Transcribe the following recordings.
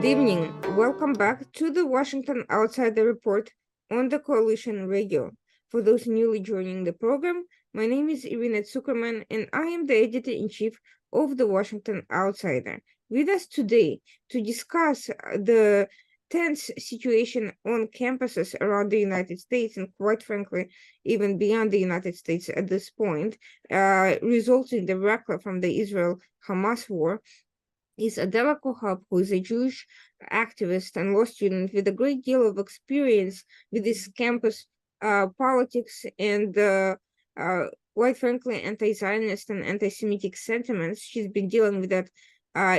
Good evening. Welcome back to the Washington Outsider Report on the Coalition Radio. For those newly joining the program, my name is Irina Zuckerman, and I am the editor-in-chief of the Washington Outsider. With us today to discuss the tense situation on campuses around the United States, and quite frankly, even beyond the United States at this point, resulting directly from the Israel-Hamas war, is Adela Cojab, who is a Jewish activist and law student with a great deal of experience with this campus politics and, quite frankly, anti-Zionist and anti-Semitic sentiments. She's been dealing with that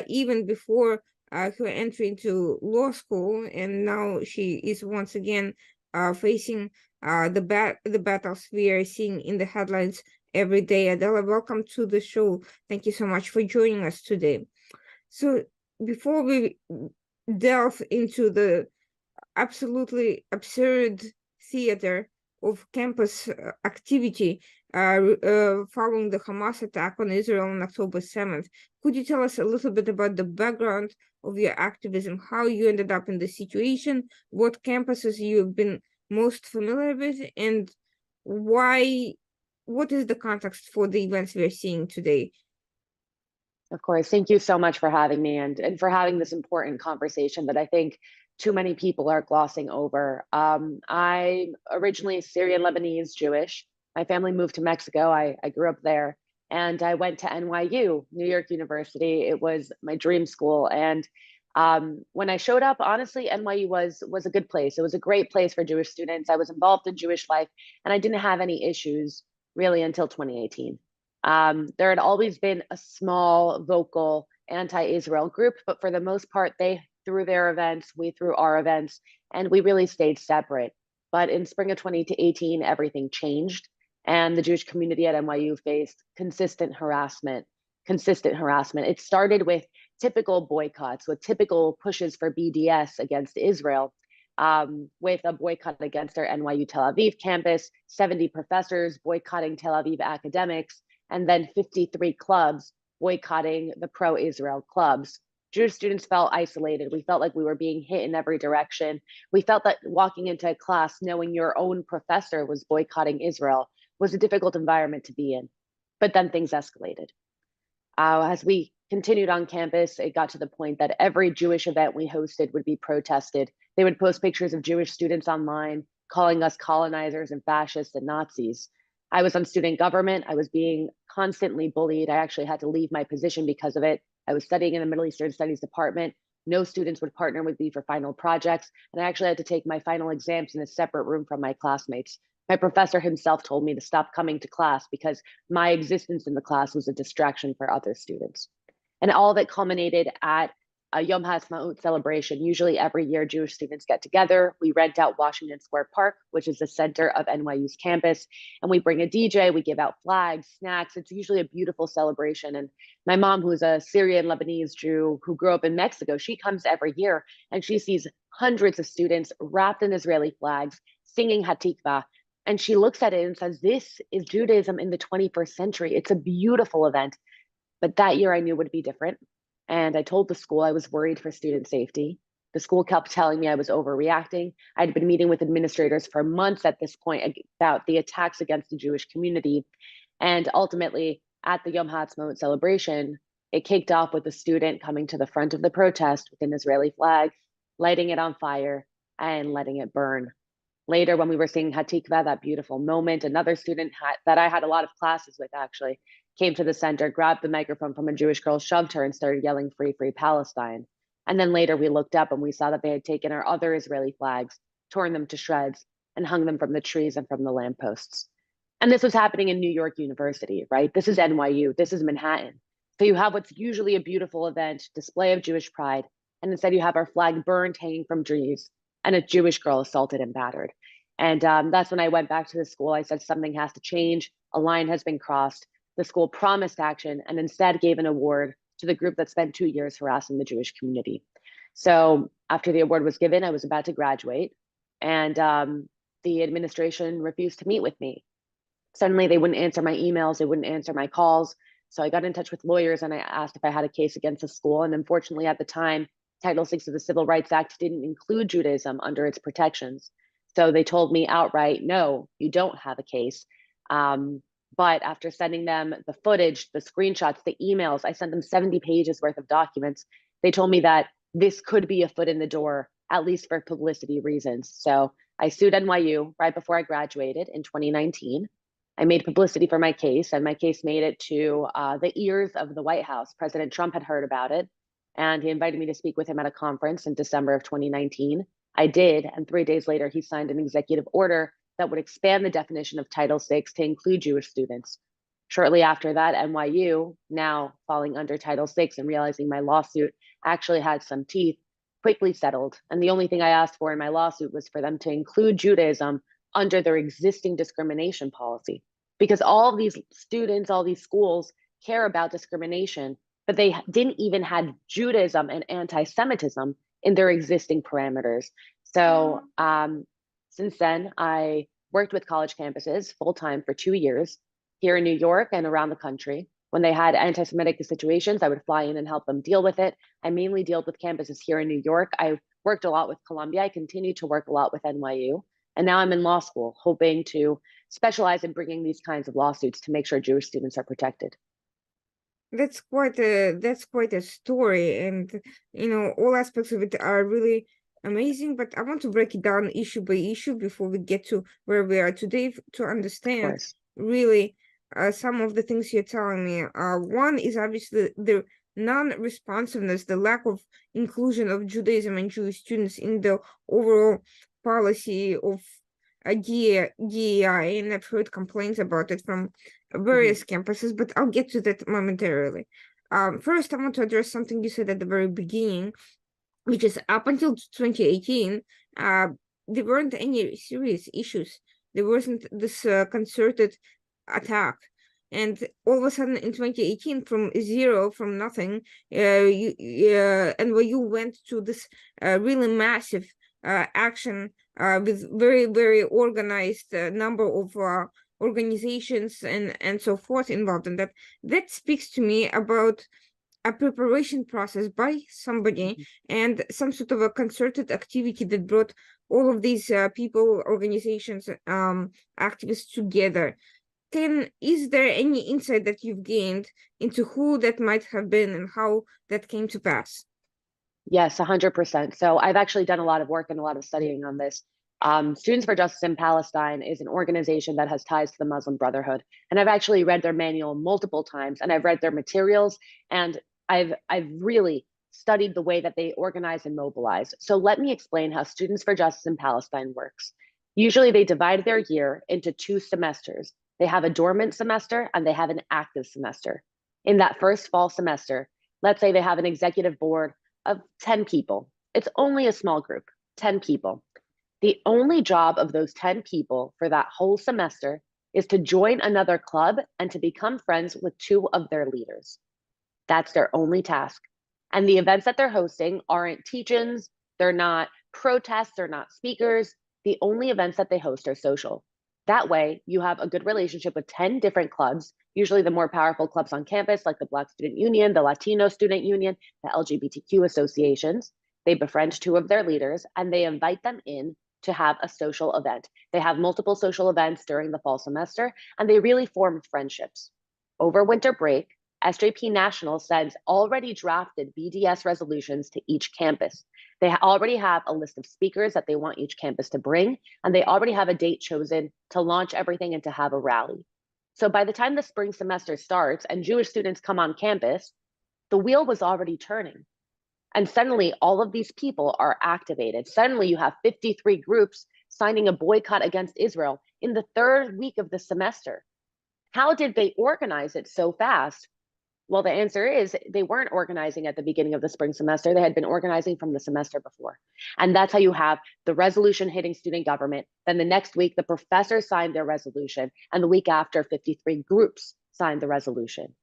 even before her entry into law school, and now she is once again facing the battles we are seeing in the headlines every day. Adela, welcome to the show. Thank you so much for joining us today. So before we delve into the absolutely absurd theater of campus activity following the Hamas attack on Israel on October 7th, could you tell us a little bit about the background of your activism, how you ended up in this situation, what campuses you've been most familiar with, and what is the context for the events we're seeing today? Of course. Thank you so much for having me and for having this important conversation that I think too many people are glossing over. I'm originally Syrian Lebanese Jewish. My family moved to Mexico. I grew up there, and I went to NYU, New York University. It was my dream school. And when I showed up, honestly, NYU was a good place. It was a great place for Jewish students. I was involved in Jewish life, and I didn't have any issues really until 2018. There had always been a small, vocal anti-Israel group, but for the most part, they threw their events, we threw our events, and we really stayed separate. But in spring of 2018, everything changed, and the Jewish community at NYU faced consistent harassment. It started with typical boycotts, with typical pushes for BDS against Israel, with a boycott against our NYU Tel Aviv campus, 70 professors boycotting Tel Aviv academics, and then 53 clubs boycotting the pro-Israel clubs. Jewish students felt isolated. We felt like we were being hit in every direction. We felt that walking into a class knowing your own professor was boycotting Israel was a difficult environment to be in. But then things escalated. As we continued on campus, it got to the point that every Jewish event we hosted would be protested. They would post pictures of Jewish students online, calling us colonizers and fascists and Nazis. I was on student government. I was being constantly bullied. I actually had to leave my position because of it. I was studying in the Middle Eastern Studies department. No students would partner with me for final projects. And I actually had to take my final exams in a separate room from my classmates. My professor himself told me to stop coming to class because my existence in the class was a distraction for other students. And all of it culminated at a Yom HaAtzmaut celebration. Usually every year, Jewish students get together. We rent out Washington Square Park, which is the center of NYU's campus, and we bring a DJ, we give out flags, snacks. It's usually a beautiful celebration. And my mom, who's a Syrian Lebanese Jew who grew up in Mexico, she comes every year and she sees hundreds of students wrapped in Israeli flags, singing Hatikvah. And she looks at it and says, this is Judaism in the 21st century. It's a beautiful event. But that year I knew would be different. And I told the school I was worried for student safety. The school kept telling me I was overreacting. I'd been meeting with administrators for months at this point about the attacks against the Jewish community. And ultimately, at the Yom HaAtzmaut celebration, it kicked off with a student coming to the front of the protest with an Israeli flag, lighting it on fire, and letting it burn. Later, when we were singing Hatikvah, that beautiful moment, another student that I had a lot of classes with actually came to the center, grabbed the microphone from a Jewish girl, shoved her, and started yelling, "Free, free Palestine." And then later we looked up and we saw that they had taken our other Israeli flags, torn them to shreds, and hung them from the trees and from the lampposts. And this was happening in New York University, right? This is NYU, this is Manhattan. So you have what's usually a beautiful event, display of Jewish pride, and instead you have our flag burned, hanging from trees, and a Jewish girl assaulted and battered. And that's when I went back to the school. I said, something has to change. A line has been crossed. The school promised action and instead gave an award to the group that spent 2 years harassing the Jewish community. So after the award was given, I was about to graduate, and the administration refused to meet with me. Suddenly, they wouldn't answer my emails, they wouldn't answer my calls. So I got in touch with lawyers and I asked if I had a case against the school. And unfortunately, at the time, Title VI of the Civil Rights Act didn't include Judaism under its protections. So they told me outright, no, you don't have a case. But after sending them the footage, the screenshots, the emails, I sent them 70 pages worth of documents. They told me that this could be a foot in the door, at least for publicity reasons. So I sued NYU right before I graduated in 2019. I made publicity for my case, and my case made it to the ears of the White House. President Trump had heard about it, and he invited me to speak with him at a conference in December of 2019. I did, and 3 days later, he signed an executive order that would expand the definition of Title VI to include Jewish students. Shortly after that, NYU, now falling under Title VI and realizing my lawsuit actually had some teeth, quickly settled. And the only thing I asked for in my lawsuit was for them to include Judaism under their existing discrimination policy. Because all of these students, all these schools care about discrimination, but they didn't even have Judaism and anti-Semitism in their existing parameters. So since then, I worked with college campuses full-time for 2 years here in New York and around the country. When they had anti-Semitic situations, I would fly in and help them deal with it. I mainly dealt with campuses here in New York. I worked a lot with Columbia. I continue to work a lot with NYU. And now I'm in law school, hoping to specialize in bringing these kinds of lawsuits to make sure Jewish students are protected. That's quite a story, and all aspects of it are really amazing. But I want to break it down issue by issue before we get to where we are today to understand really some of the things you're telling me. One is obviously the non-responsiveness, the lack of inclusion of Judaism and Jewish students in the overall policy of DEI, and I've heard complaints about it from various campuses, but I'll get to that momentarily. First, I want to address something you said at the very beginning, which is up until 2018, there weren't any serious issues. There wasn't this concerted attack. And all of a sudden in 2018, from zero, from nothing, NYU went to this really massive action with very, very organized number of organizations and so forth involved in that. That speaks to me about a preparation process by somebody and some sort of a concerted activity that brought all of these people, organizations, activists together. Is there any insight that you've gained into who that might have been and how that came to pass? Yes, 100%. So I've actually done a lot of work and a lot of studying on this. Students for Justice in Palestine is an organization that has ties to the Muslim Brotherhood. And I've actually read their manual multiple times, and I've read their materials, and I've really studied the way that they organize and mobilize. So let me explain how Students for Justice in Palestine works. Usually they divide their year into 2 semesters. They have a dormant semester and they have an active semester. In that first fall semester, let's say they have an executive board of 10 people. It's only a small group, 10 people. The only job of those 10 people for that whole semester is to join another club and to become friends with 2 of their leaders. That's their only task. And the events that they're hosting aren't teach-ins, they're not protests, they're not speakers. The only events that they host are social. That way, you have a good relationship with 10 different clubs, usually the more powerful clubs on campus, like the Black Student Union, the Latino Student Union, the LGBTQ associations. They befriend 2 of their leaders and they invite them in to have a social event. They have multiple social events during the fall semester, and they really form friendships. Over winter break, SJP National sends already drafted BDS resolutions to each campus. They already have a list of speakers that they want each campus to bring, and they already have a date chosen to launch everything and to have a rally. So by the time the spring semester starts and Jewish students come on campus, the wheel was already turning. And suddenly all of these people are activated. Suddenly you have 53 groups signing a boycott against Israel in the 3rd week of the semester. How did they organize it so fast? Well, the answer is they weren't organizing at the beginning of the spring semester. They had been organizing from the semester before. And that's how you have the resolution hitting student government. Then the next week, the professors signed their resolution. And the week after, 53 groups signed the resolution.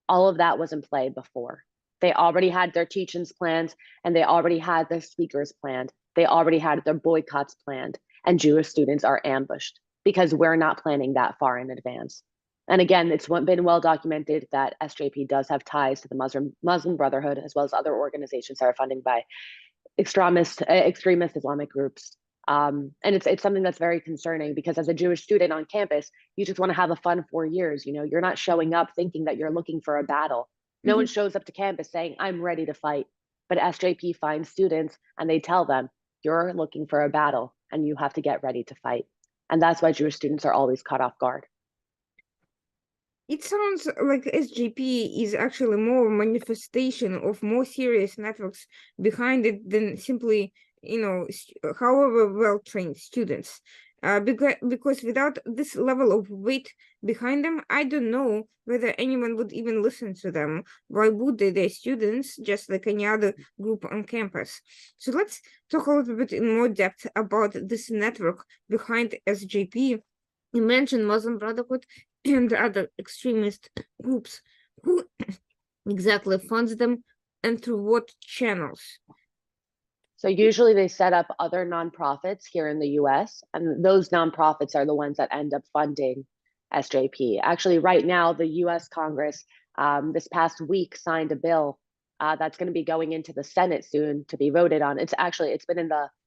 All of that was in play before. They already had their teach-ins planned, and they already had their speakers planned. They already had their boycotts planned, and Jewish students are ambushed because we're not planning that far in advance. And again, it's been well documented that SJP does have ties to the Muslim Brotherhood, as well as other organizations that are funded by extremist Islamic groups. And it's something that's very concerning, because as a Jewish student on campus, you just want to have a fun 4 years. You're not showing up thinking that you're looking for a battle. No one shows up to campus saying, I'm ready to fight. But SJP finds students and they tell them, you're looking for a battle and you have to get ready to fight. And that's why Jewish students are always caught off guard. It sounds like SGP is actually more manifestation of more serious networks behind it than simply, however well-trained students. Because without this level of weight behind them, I don't know whether anyone would even listen to them. Why would they? They're students, just like any other group on campus. So let's talk a little bit in more depth about this network behind SGP. You mentioned Muslim Brotherhood and other extremist groups. Who exactly funds them and through what channels? So usually they set up other nonprofits here in the US, and those nonprofits are the ones that end up funding SJP. Actually, right now, the US Congress this past week signed a bill that's going to be going into the Senate soon to be voted on. It's been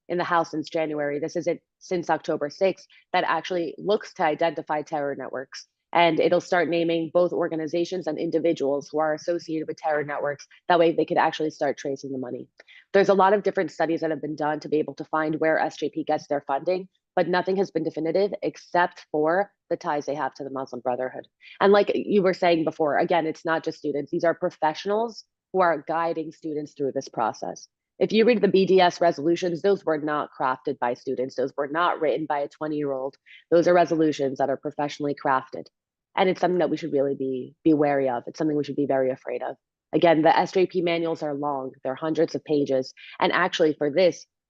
in the House since January. This isn't since October 6th, that actually looks to identify terror networks. And it'll start naming both organizations and individuals who are associated with terror networks. That way they could actually start tracing the money. There's a lot of different studies that have been done to be able to find where SJP gets their funding, but nothing has been definitive except for the ties they have to the Muslim Brotherhood. And like you were saying before, again, it's not just students. These are professionals who are guiding students through this process. If you read the BDS resolutions, those were not crafted by students. Those were not written by a 20-year-old. Those are resolutions that are professionally crafted. And it's something that we should really be wary of. It's something we should be very afraid of. Again, the SJP manuals are long. They're hundreds of pages. And actually for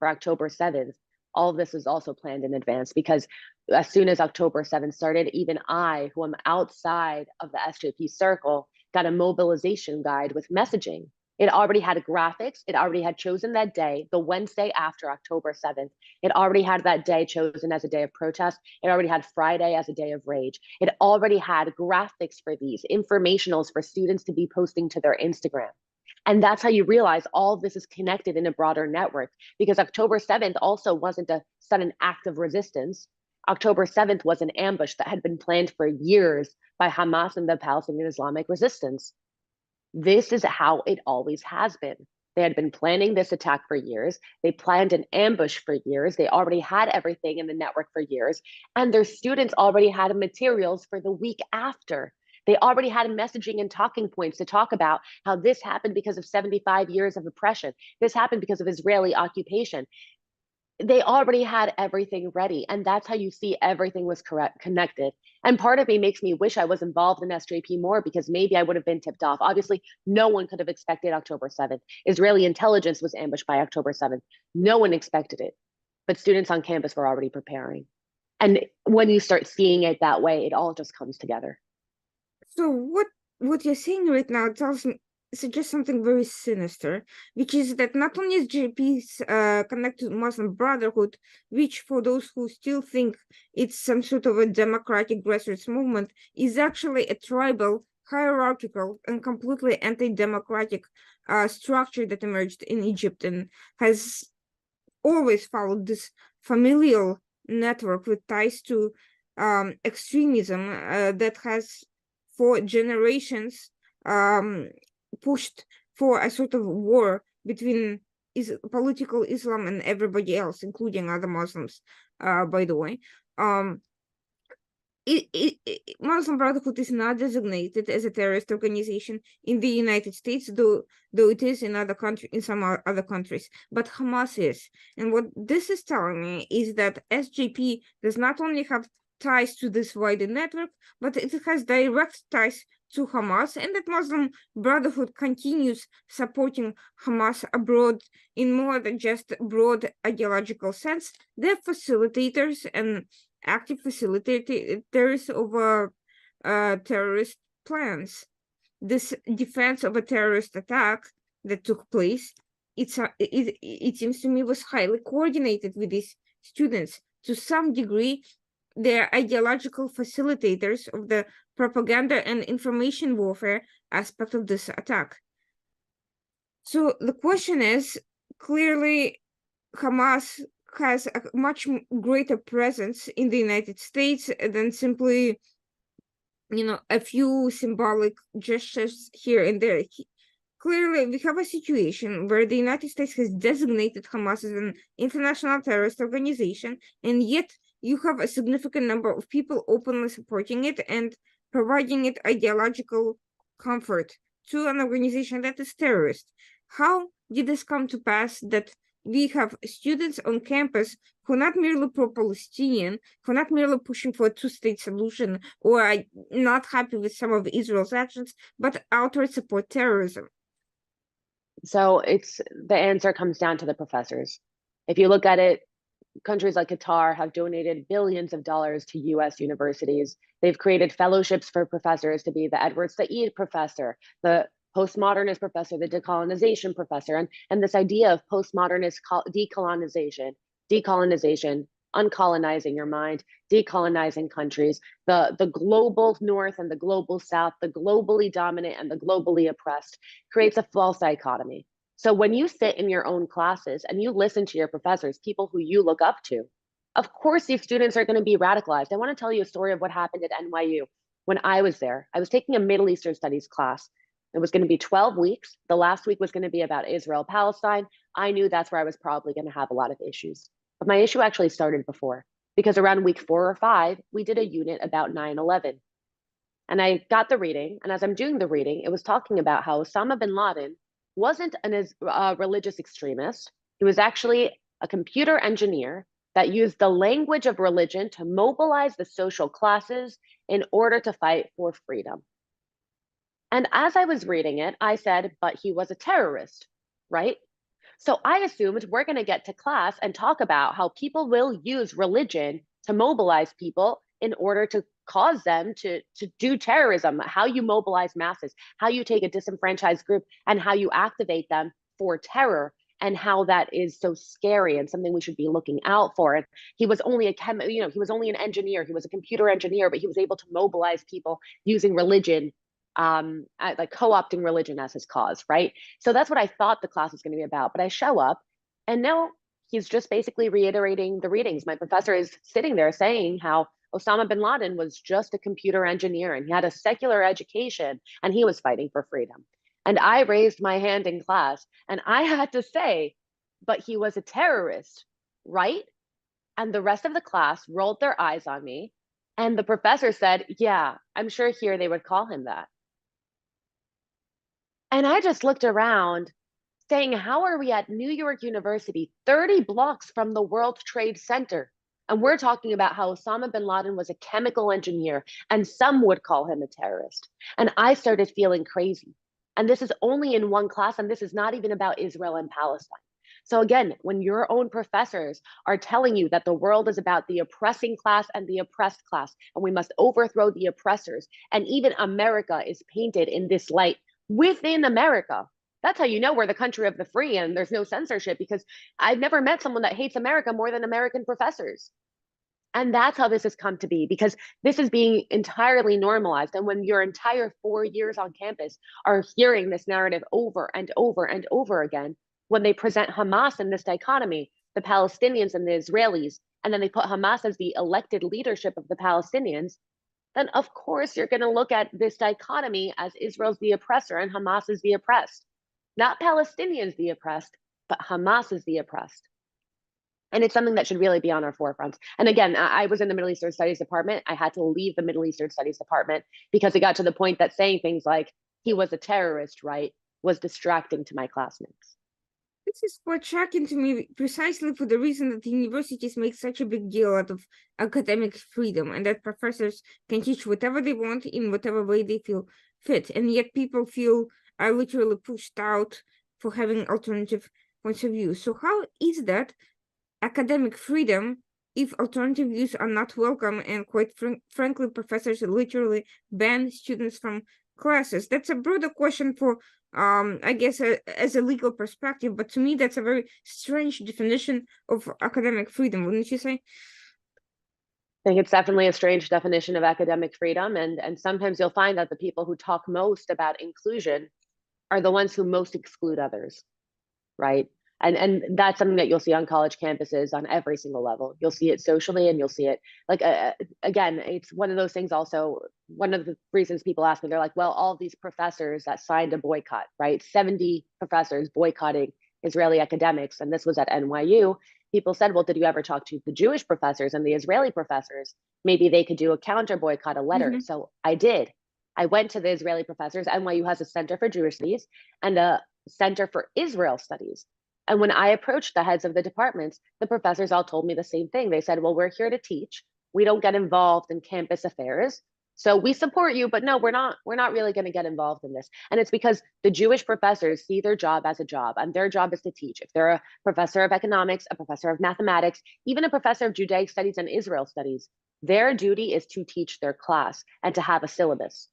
October 7th, all of this is also planned in advance, because as soon as October 7th started, even I, who am outside of the SJP circle, got a mobilization guide with messaging. It already had graphics. It already had chosen that day, the Wednesday after October 7th. It already had that day chosen as a day of protest. It already had Friday as a day of rage. It already had graphics for these, informationals for students to be posting to their Instagram. And that's how you realize all of this is connected in a broader network, because October 7th also wasn't a sudden act of resistance. October 7th was an ambush that had been planned for years by Hamas and the Palestinian Islamic Resistance. This is how it always has been. They had been planning this attack for years. They planned an ambush for years. They already had everything in the network for years. And their students already had materials for the week after. They already had messaging and talking points to talk about how this happened because of 75 years of oppression. This happened because of Israeli occupation. They already had everything ready. And that's how you see everything was connected. And part of me makes me wish I was involved in SJP more, because maybe I would have been tipped off. Obviously, no one could have expected October 7th. Israeli intelligence was ambushed by October 7th. No one expected it. But students on campus were already preparing. And when you start seeing it that way, it all just comes together. So what you're saying right now suggests something very sinister, which is that not only is JP's connected to Muslim Brotherhood, which for those who still think it's some sort of a democratic grassroots movement, is actually a tribal, hierarchical, and completely anti-democratic structure that emerged in Egypt and has always followed this familial network with ties to extremism that has for generations pushed for a sort of war between political Islam and everybody else, including other Muslims, by the way. Muslim Brotherhood is not designated as a terrorist organization in the United States, though it is in some other countries. But Hamas is, and what this is telling me is that SJP does not only have ties to this wider network, but it has direct ties to Hamas, and that Muslim Brotherhood continues supporting Hamas abroad in more than just broad ideological sense. They're facilitators and active facilitators of terrorist plans. This defense of a terrorist attack that took place, it seems to me, was highly coordinated with these students. To some degree, they're ideological facilitators of the propaganda and information warfare aspect of this attack. So the question is, clearly Hamas has a much greater presence in the United States than simply, a few symbolic gestures here and there. Clearly, we have a situation where the United States has designated Hamas as an international terrorist organization, and yet you have a significant number of people openly supporting it and providing it ideological comfort to an organization that is terrorist. How did this come to pass that we have students on campus who are not merely pro-Palestinian, who are not merely pushing for a two-state solution or are not happy with some of Israel's actions, but outright support terrorism? So the answer comes down to the professors. If you look at it, countries like Qatar have donated billions of dollars to US universities. They've created fellowships for professors to be the Edward Said professor, the postmodernist professor, the decolonization professor, and this idea of postmodernist decolonization, uncolonizing your mind, decolonizing countries, the global north and the global south, the globally dominant and the globally oppressed, creates a false dichotomy. So when you sit in your own classes and you listen to your professors, people who you look up to, of course these students are going to be radicalized. I want to tell you a story of what happened at NYU when I was there. I was taking a Middle Eastern Studies class. It was going to be 12 weeks. The last week was going to be about Israel, Palestine. I knew that's where I was probably going to have a lot of issues. But my issue actually started before, because around week 4 or 5, we did a unit about 9/11. And I got the reading. And as I'm doing the reading, it was talking about how Osama bin Laden wasn't a religious extremist. He was actually a computer engineer that used the language of religion to mobilize the social classes in order to fight for freedom. And as I was reading it, I said, but he was a terrorist, right? So I assumed we're going to get to class and talk about how people will use religion to mobilize people in order to cause them to do terrorism, how you mobilize masses, how you take a disenfranchised group and how you activate them for terror, and how that is so scary and something we should be looking out for. And he was only he was only an engineer, he was a computer engineer, but he was able to mobilize people using religion, like co-opting religion as his cause, right? So that's what I thought the class was going to be about. But I show up and no, he's just basically reiterating the readings. My professor is sitting there saying how Osama bin Laden was just a computer engineer and he had a secular education and he was fighting for freedom. And I raised my hand in class and I had to say, but he was a terrorist, right? And the rest of the class rolled their eyes on me. And the professor said, yeah, I'm sure here they would call him that. And I just looked around saying, how are we at New York University, 30 blocks from the World Trade Center? And we're talking about how Osama bin Laden was a chemical engineer, and some would call him a terrorist. And I started feeling crazy. And this is only in one class, and this is not even about Israel and Palestine. So again, when your own professors are telling you that the world is about the oppressing class and the oppressed class, and we must overthrow the oppressors, and even America is painted in this light within America, that's how you know we're the country of the free and there's no censorship, because I've never met someone that hates America more than American professors. And that's how this has come to be, because this is being entirely normalized. And when your entire 4 years on campus are hearing this narrative over and over and over again, when they present Hamas in this dichotomy, the Palestinians and the Israelis, and then they put Hamas as the elected leadership of the Palestinians, then of course you're going to look at this dichotomy as Israel's the oppressor and Hamas is the oppressed. Not Palestinians the oppressed, but Hamas is the oppressed. And it's something that should really be on our forefront. And again, I was in the Middle Eastern Studies department. I had to leave the Middle Eastern Studies department because it got to the point that saying things like he was a terrorist, right, was distracting to my classmates. This is quite shocking to me, precisely for the reason that universities make such a big deal out of academic freedom and that professors can teach whatever they want in whatever way they feel fit. And yet people feel are literally pushed out for having alternative points of view. So how is that academic freedom if alternative views are not welcome and quite frankly, professors literally ban students from classes? That's a broader question for I guess as a legal perspective, but to me that's a very strange definition of academic freedom, wouldn't you say? I think it's definitely a strange definition of academic freedom. And sometimes you'll find that the people who talk most about inclusion are the ones who most exclude others, right? And that's something that you'll see on college campuses on every single level. You'll see it socially, and you'll see it like again, it's one of those things. Also, one of the reasons people ask me, they're like, well, all these professors that signed a boycott, right? 70 professors boycotting Israeli academics, and this was at NYU. People said, well, did you ever talk to the Jewish professors and the Israeli professors? Maybe they could do a counter boycott, a letter. Mm-hmm. So I did. I went to the Israeli professors. NYU has a Center for Jewish Studies and a Center for Israel Studies. And when I approached the heads of the departments, the professors all told me the same thing. They said, well, we're here to teach. We don't get involved in campus affairs. So we support you, but no, we're not really going to get involved in this. And it's because the Jewish professors see their job as a job, and their job is to teach. If they're a professor of economics, a professor of mathematics, even a professor of Judaic studies and Israel studies, their duty is to teach their class and to have a syllabus.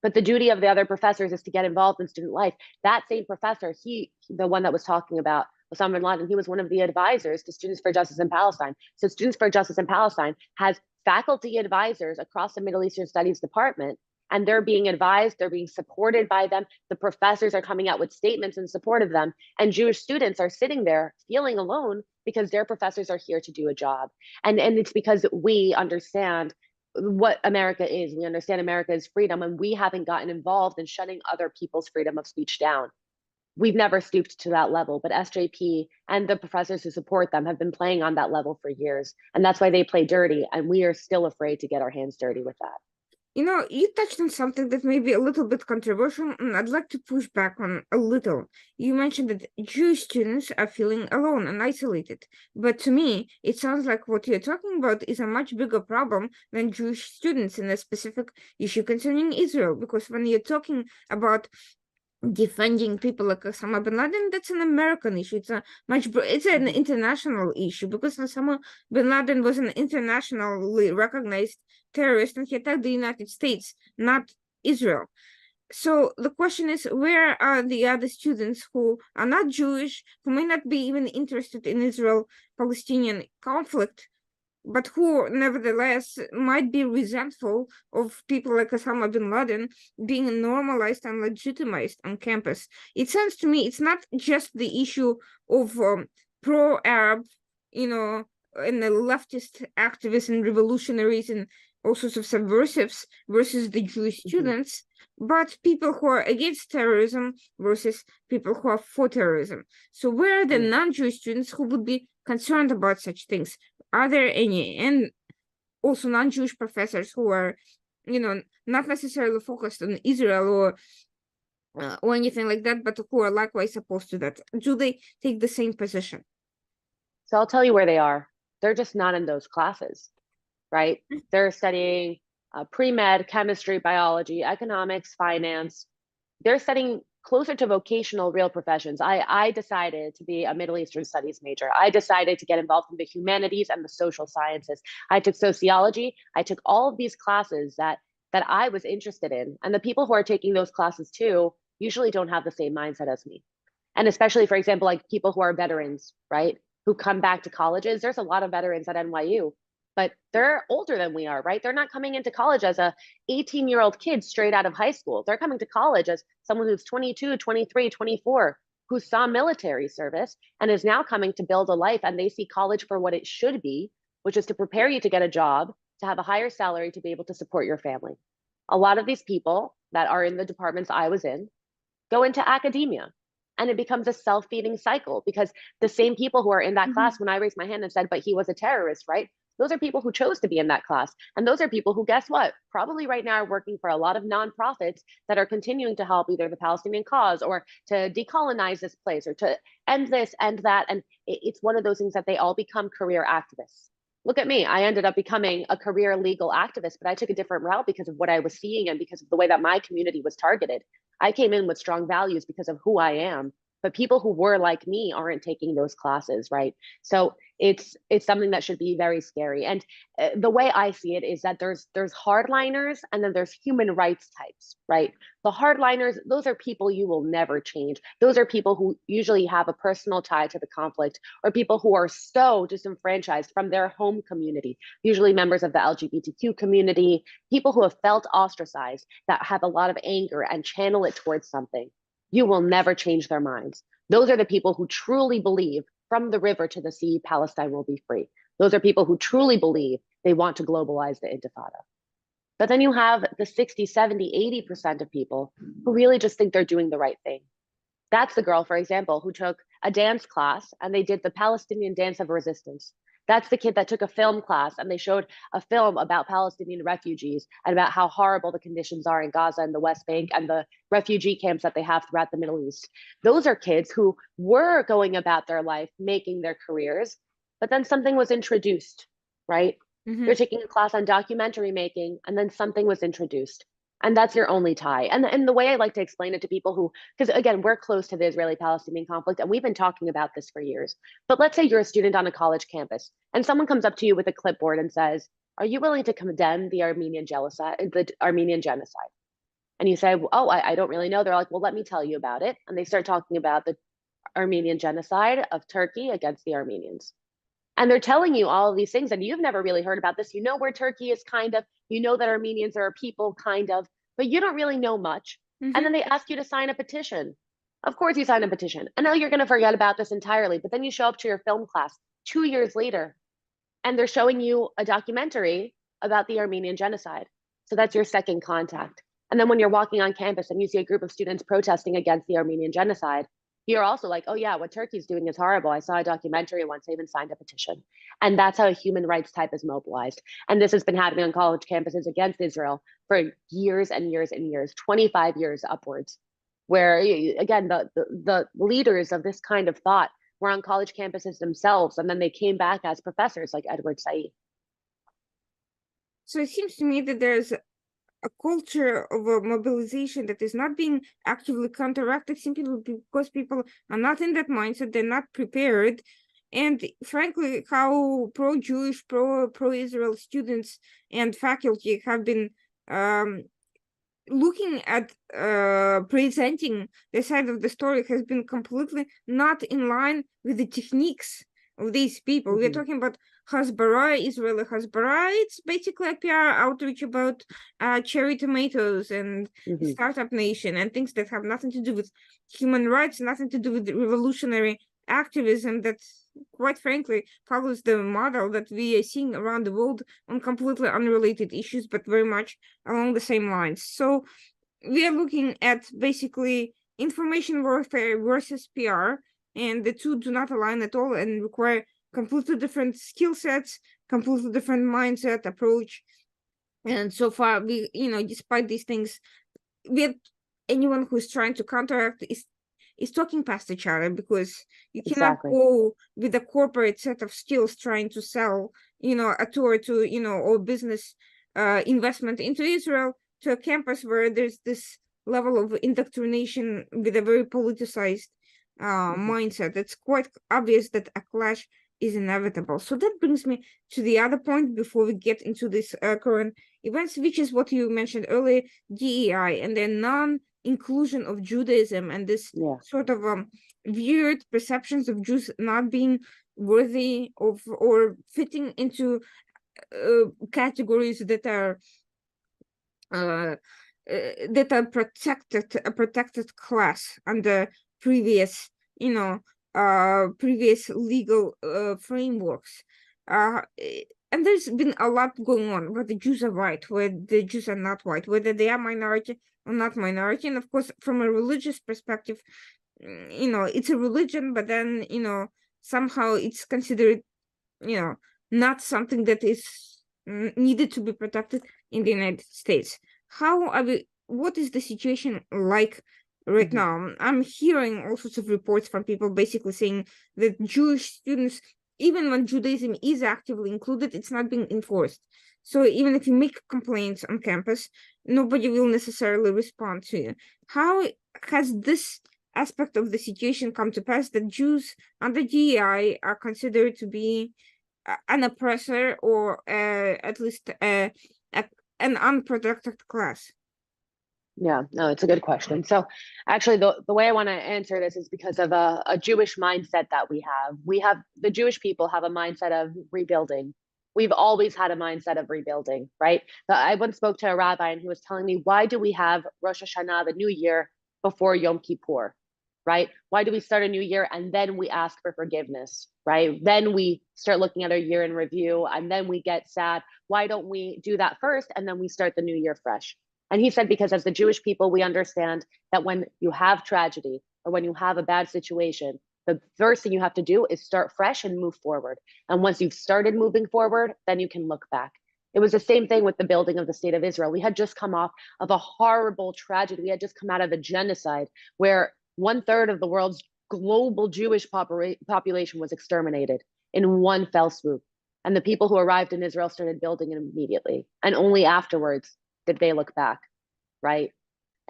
But the duty of the other professors is to get involved in student life. That same professor, the one that was talking about Osama bin Laden, he was one of the advisors to Students for Justice in Palestine. So Students for Justice in Palestine has faculty advisors across the Middle Eastern Studies department, and they're being advised, they're being supported by them. The professors are coming out with statements in support of them, and Jewish students are sitting there feeling alone because their professors are here to do a job. And it's because we understand what America is. We understand America is freedom, and we haven't gotten involved in shutting other people's freedom of speech down. We've never stooped to that level, but SJP and the professors who support them have been playing on that level for years. And that's why they play dirty. And we are still afraid to get our hands dirty with that. You touched on something that may be a little bit controversial, and I'd like to push back on a little. You mentioned that Jewish students are feeling alone and isolated, but to me, it sounds like what you're talking about is a much bigger problem than Jewish students in a specific issue concerning Israel, because when you're talking about defending people like Osama bin Laden, that's an American issue. It's an international issue, because Osama bin Laden was an internationally recognized terrorist, and he attacked the United States, not Israel. So the question is, where are the other students who are not Jewish, who may not be even interested in Israel-Palestinian conflict, but who nevertheless might be resentful of people like Osama bin Laden being normalized and legitimized on campus? It sounds to me it's not just the issue of pro-Arab, and the leftist activists and revolutionaries and all sorts of subversives versus the Jewish students, but people who are against terrorism versus people who are for terrorism. So where are the non-Jewish students who would be concerned about such things? Are there any? And also non-Jewish professors who are, not necessarily focused on Israel or anything like that, but who are likewise opposed to that. Do they take the same position? So I'll tell you where they are. They're just not in those classes, right? They're studying pre-med, chemistry, biology, economics, finance. They're studying closer to vocational real professions. I decided to be a Middle Eastern studies major. I decided to get involved in the humanities and the social sciences. I took sociology. I took all of these classes that I was interested in. And the people who are taking those classes too usually don't have the same mindset as me. And especially, for example, like people who are veterans, right? Who come back to colleges. There's a lot of veterans at NYU, but they're older than we are, right? They're not coming into college as a 18-year-old kid straight out of high school. They're coming to college as someone who's 22, 23, 24, who saw military service and is now coming to build a life. And they see college for what it should be, which is to prepare you to get a job, to have a higher salary, to be able to support your family. A lot of these people that are in the departments I was in go into academia. And it becomes a self-feeding cycle, because the same people who are in that class, when I raised my hand and said, but he was a terrorist, right? Those are people who chose to be in that class. And those are people who, guess what, probably right now are working for a lot of nonprofits that are continuing to help either the Palestinian cause or to decolonize this place or to end this, end that. And it's one of those things that they all become career activists. Look at me. I ended up becoming a career legal activist, but I took a different route because of what I was seeing and because of the way that my community was targeted. I came in with strong values because of who I am. but people who were like me aren't taking those classes, right? So it's something that should be very scary. And the way I see it is that there's hardliners and then there's human rights types, right? The hardliners, those are people you will never change. Those are people who usually have a personal tie to the conflict, or people who are so disenfranchised from their home community, usually members of the LGBTQ community, people who have felt ostracized, that have a lot of anger and channel it towards something. You will never change their minds. Those are the people who truly believe from the river to the sea, Palestine will be free. Those are people who truly believe they want to globalize the intifada. But then you have the 60, 70, 80% of people who really just think they're doing the right thing. That's the girl, for example, who took a dance class and they did the Palestinian dance of resistance. That's the kid that took a film class and they showed a film about Palestinian refugees and about how horrible the conditions are in Gaza and the West Bank and the refugee camps that they have throughout the Middle East. Those are kids who were going about their life, making their careers, but then something was introduced, right? They're taking a class on documentary making and then something was introduced. And that's your only tie. And the way I like to explain it to people who, because again, we're close to the Israeli-Palestinian conflict and we've been talking about this for years. But let's say you're a student on a college campus and someone comes up to you with a clipboard and says, are you willing to condemn the Armenian genocide? And you say, oh, I don't really know. They're like, well, let me tell you about it. And they start talking about the Armenian genocide of Turkey against the Armenians. And they're telling you all of these things, and you've never really heard about this. You know where Turkey is, kind of. You know that Armenians are a people, kind of, but you don't really know much. And then they ask you to sign a petition. Of course you sign a petition. And now you're going to forget about this entirely. But then you show up to your film class 2 years later, and they're showing you a documentary about the Armenian genocide. So that's your second contact. And then when you're walking on campus and you see a group of students protesting against the Armenian genocide, you're also like, oh yeah, what Turkey's doing is horrible. I saw a documentary once, I even signed a petition. And that's how a human rights type is mobilized. And this has been happening on college campuses against Israel for years and years and years, 25 years upwards, where again, the leaders of this kind of thought were on college campuses themselves, and then they came back as professors like Edward Said. So it seems to me that there's a culture of a mobilization that is not being actively counteracted simply because people are not in that mindset, they're not prepared. And frankly, how pro-Jewish, pro-Israel students and faculty have been looking at presenting the side of the story has been completely not in line with the techniques of these people. We're talking about Hasbara, Israeli Hasbara. It's basically a PR outreach about cherry tomatoes and Startup Nation and things that have nothing to do with human rights, nothing to do with revolutionary activism that, quite frankly, follows the model that we are seeing around the world on completely unrelated issues, but very much along the same lines. So we are looking at basically information warfare versus PR, and the two do not align at all and require completely different skill sets, completely different mindset, approach. And so far, we, despite these things, anyone who's trying to counteract is talking past each other, because you cannot go with a corporate set of skills trying to sell, a tour to, or business investment into Israel to a campus where there's this level of indoctrination with a very politicized mindset. It's quite obvious that a clash is inevitable. So that brings me to the other point before we get into this current events, which is what you mentioned earlier, DEI and the non-inclusion of Judaism and this sort of weird perceptions of Jews not being worthy of or fitting into categories that are a protected class under previous, previous legal frameworks. And there's been a lot going on where the Jews are white, where the Jews are not white, whether they are minority or not minority. And of course, from a religious perspective, it's a religion, but then, somehow it's considered, not something that is needed to be protected in the United States. What is the situation like right now? I'm hearing all sorts of reports from people basically saying that Jewish students, even when Judaism is actively included, it's not being enforced. So even if you make complaints on campus, nobody will necessarily respond to you. How has this aspect of the situation come to pass that Jews under DEI are considered to be an oppressor or at least an unprotected class? Yeah, no, it's a good question. So actually the way I want to answer this is because of a Jewish mindset that we have. The Jewish people have a mindset of rebuilding. We've always had a mindset of rebuilding, right? But I once spoke to a rabbi and he was telling me, why do we have Rosh Hashanah, the new year, before Yom Kippur, right? Why do we start a new year and then we ask for forgiveness, right? Then we start looking at our year in review and then we get sad. Why don't we do that first and then we start the new year fresh? And he said, because as the Jewish people, we understand that when you have tragedy or when you have a bad situation, the first thing you have to do is start fresh and move forward. And once you've started moving forward, then you can look back. It was the same thing with the building of the state of Israel. We had just come off of a horrible tragedy. We had just come out of a genocide where 1/3 of the world's global Jewish population was exterminated in one fell swoop. And the people who arrived in Israel started building it immediately. And only afterwards did they look back, right?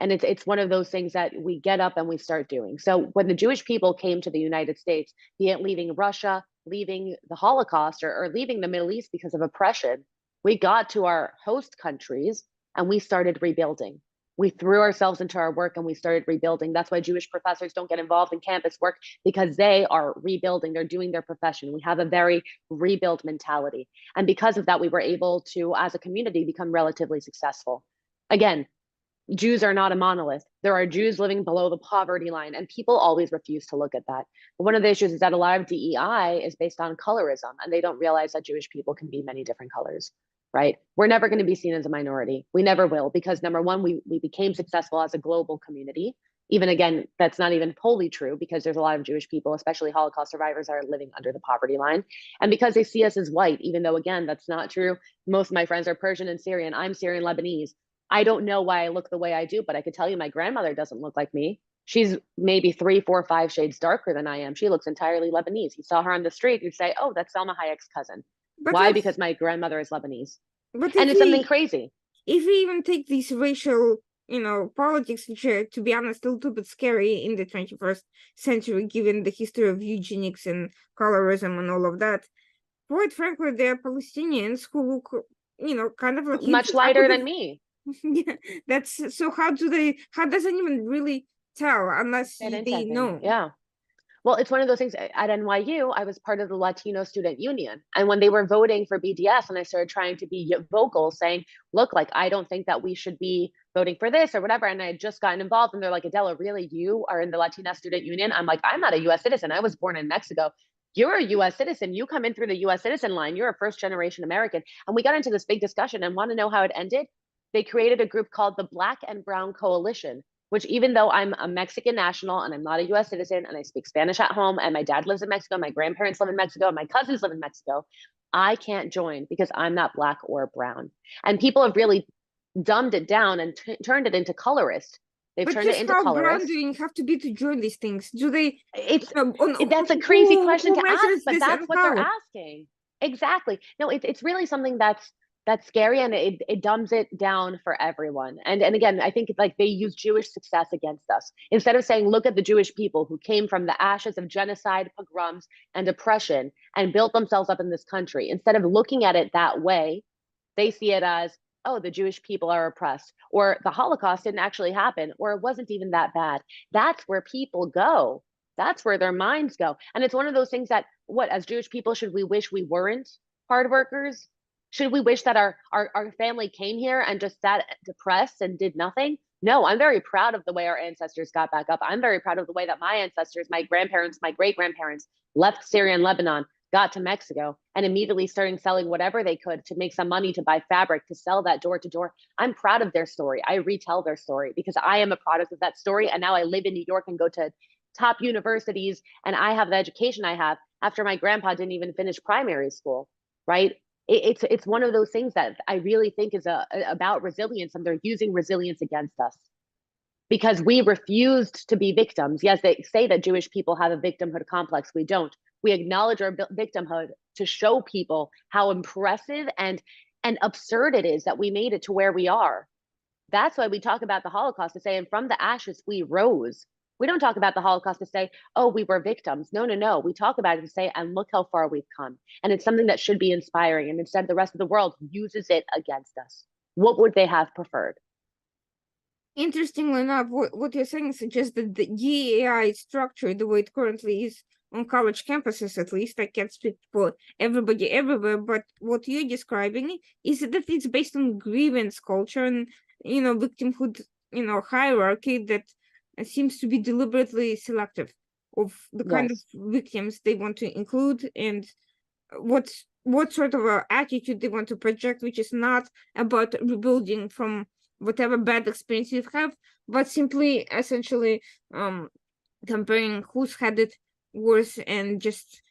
And it's one of those things that we get up and we start doing. So when the Jewish people came to the United States, be it leaving Russia, leaving the Holocaust, or leaving the Middle East because of oppression, we got to our host countries and we started rebuilding. We threw ourselves into our work and we started rebuilding. That's why Jewish professors don't get involved in campus work, because they are rebuilding. They're doing their profession. We have a very rebuild mentality. And because of that, we were able to, as a community, become relatively successful. Again, Jews are not a monolith. There are Jews living below the poverty line, and people always refuse to look at that. But one of the issues is that a lot of DEI is based on colorism, and they don't realize that Jewish people can be many different colors, right? We're never going to be seen as a minority. We never will, because number one, we became successful as a global community. Even again, that's not even wholly true, because there's a lot of Jewish people, especially Holocaust survivors, are living under the poverty line. And because they see us as white, even though, again, that's not true. Most of my friends are Persian and Syrian. I'm Syrian Lebanese. I don't know why I look the way I do, but I could tell you my grandmother doesn't look like me. She's maybe 3, 4, 5 shades darker than I am. She looks entirely Lebanese. You saw her on the street, you'd say, oh, that's Selma Hayek's cousin. But Why? let's Because my grandmother is Lebanese. but And it's something crazy. if we even take these racial, politics, which are, to be honest, a little bit scary in the 21st century, given the history of eugenics and colorism and all of that, quite frankly, there are Palestinians who look, kind of like Much lighter than me. Yeah, that's so. How does anyone really tell unless they know? Yeah. Well, it's one of those things. At NYU, I was part of the Latino Student Union. And when they were voting for BDS and I started trying to be vocal, saying, look, like, I don't think that we should be voting for this or whatever. And I had just gotten involved and they're like, Adela, really? You are in the Latina Student Union? I'm like, I'm not a US citizen. I was born in Mexico. You're a US citizen. You come in through the US citizen line. You're a first generation American. And we got into this big discussion, and want to know how it ended? They created a group called the Black and Brown Coalition, which, even though I'm a Mexican national and I'm not a US citizen and I speak Spanish at home and my dad lives in Mexico, my grandparents live in Mexico, and my cousins live in Mexico, I can't join because I'm not Black or brown. And people have really dumbed it down and turned it into colorist. They've turned it into how colorist. brown do you have to be to join these things? Do they? That's a crazy question to ask, but that's what they're asking. Exactly. No, it's really something that's scary, and it dumbs it down for everyone. And again, I think like they use Jewish success against us. Instead of saying, look at the Jewish people who came from the ashes of genocide, pogroms, and oppression and built themselves up in this country. Instead of looking at it that way, they see it as, oh, the Jewish people are oppressed, or the Holocaust didn't actually happen, or it wasn't even that bad. That's where people go. That's where their minds go. And it's one of those things that, as Jewish people, should we wish we weren't hard workers? Should we wish that our family came here and just sat depressed and did nothing? No, I'm very proud of the way our ancestors got back up. I'm very proud of the way that my ancestors, my grandparents, my great-grandparents left Syria and Lebanon, got to Mexico, and immediately started selling whatever they could to make some money to buy fabric, to sell that door to door. I'm proud of their story. I retell their story because I am a product of that story. And now I live in New York and go to top universities, and I have the education I have after my grandpa didn't even finish primary school, right? It's one of those things that I really think is about resilience, and they're using resilience against us because we refused to be victims. Yes, they say that Jewish people have a victimhood complex. We don't. We acknowledge our victimhood to show people how impressive and absurd it is that we made it to where we are. That's why we talk about the Holocaust, to say, and from the ashes we rose. We don't talk about the Holocaust to say, oh, we were victims. No, no, no. We talk about it to say, and look how far we've come. And it's something that should be inspiring. And instead, the rest of the world uses it against us. What would they have preferred? Interestingly enough, what you're saying suggests that the DEI structure, the way it currently is on college campuses, at least, I can't speak for everybody everywhere, but what you're describing is that it's based on grievance culture and, victimhood, hierarchy that seems to be deliberately selective of the kind of Yes. victims they want to include and what sort of a attitude they want to project, which is not about rebuilding from whatever bad experience you have, but simply essentially comparing who's had it worse and just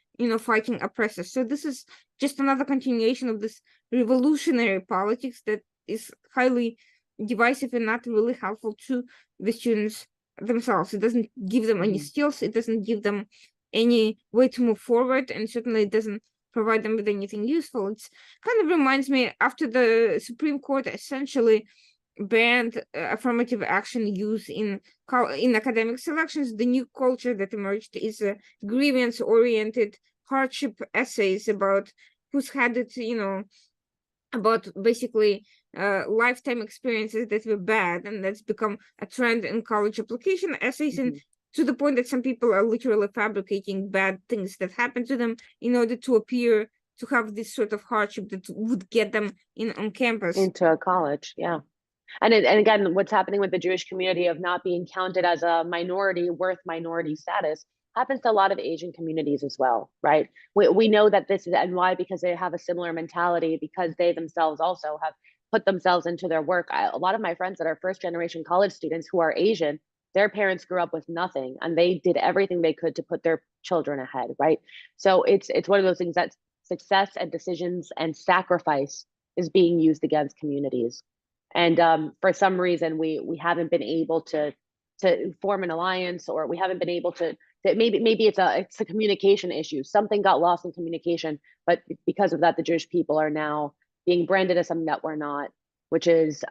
fighting oppressors. So this is just another continuation of this revolutionary politics that is highly divisive and not really helpful to the students themselves. It doesn't give them any skills, it doesn't give them any way to move forward, and certainly it doesn't provide them with anything useful. It's kind of reminds me after the Supreme Court essentially banned affirmative action use in academic selections. The new culture that emerged is grievance-oriented hardship essays about who's had it, about basically lifetime experiences that were bad, and that's become a trend in college application essays, and to the point that some people are literally fabricating bad things that happened to them in order to appear to have this sort of hardship that would get them in on campus. Into a college, yeah. And again, what's happening with the Jewish community of not being counted as a minority worth minority status happens to a lot of Asian communities as well, right? We know that this is, and why? Because they have a similar mentality, because they themselves also have put themselves into their work. A lot of my friends that are first generation college students who are Asian, their parents grew up with nothing and they did everything they could to put their children ahead, right? So it's one of those things that success and decisions and sacrifice is being used against communities. And for some reason, we haven't been able to form an alliance, or we haven't been able to maybe it's a communication issue. Something got lost in communication, but because of that, the Jewish people are now being branded as something that we're not, which is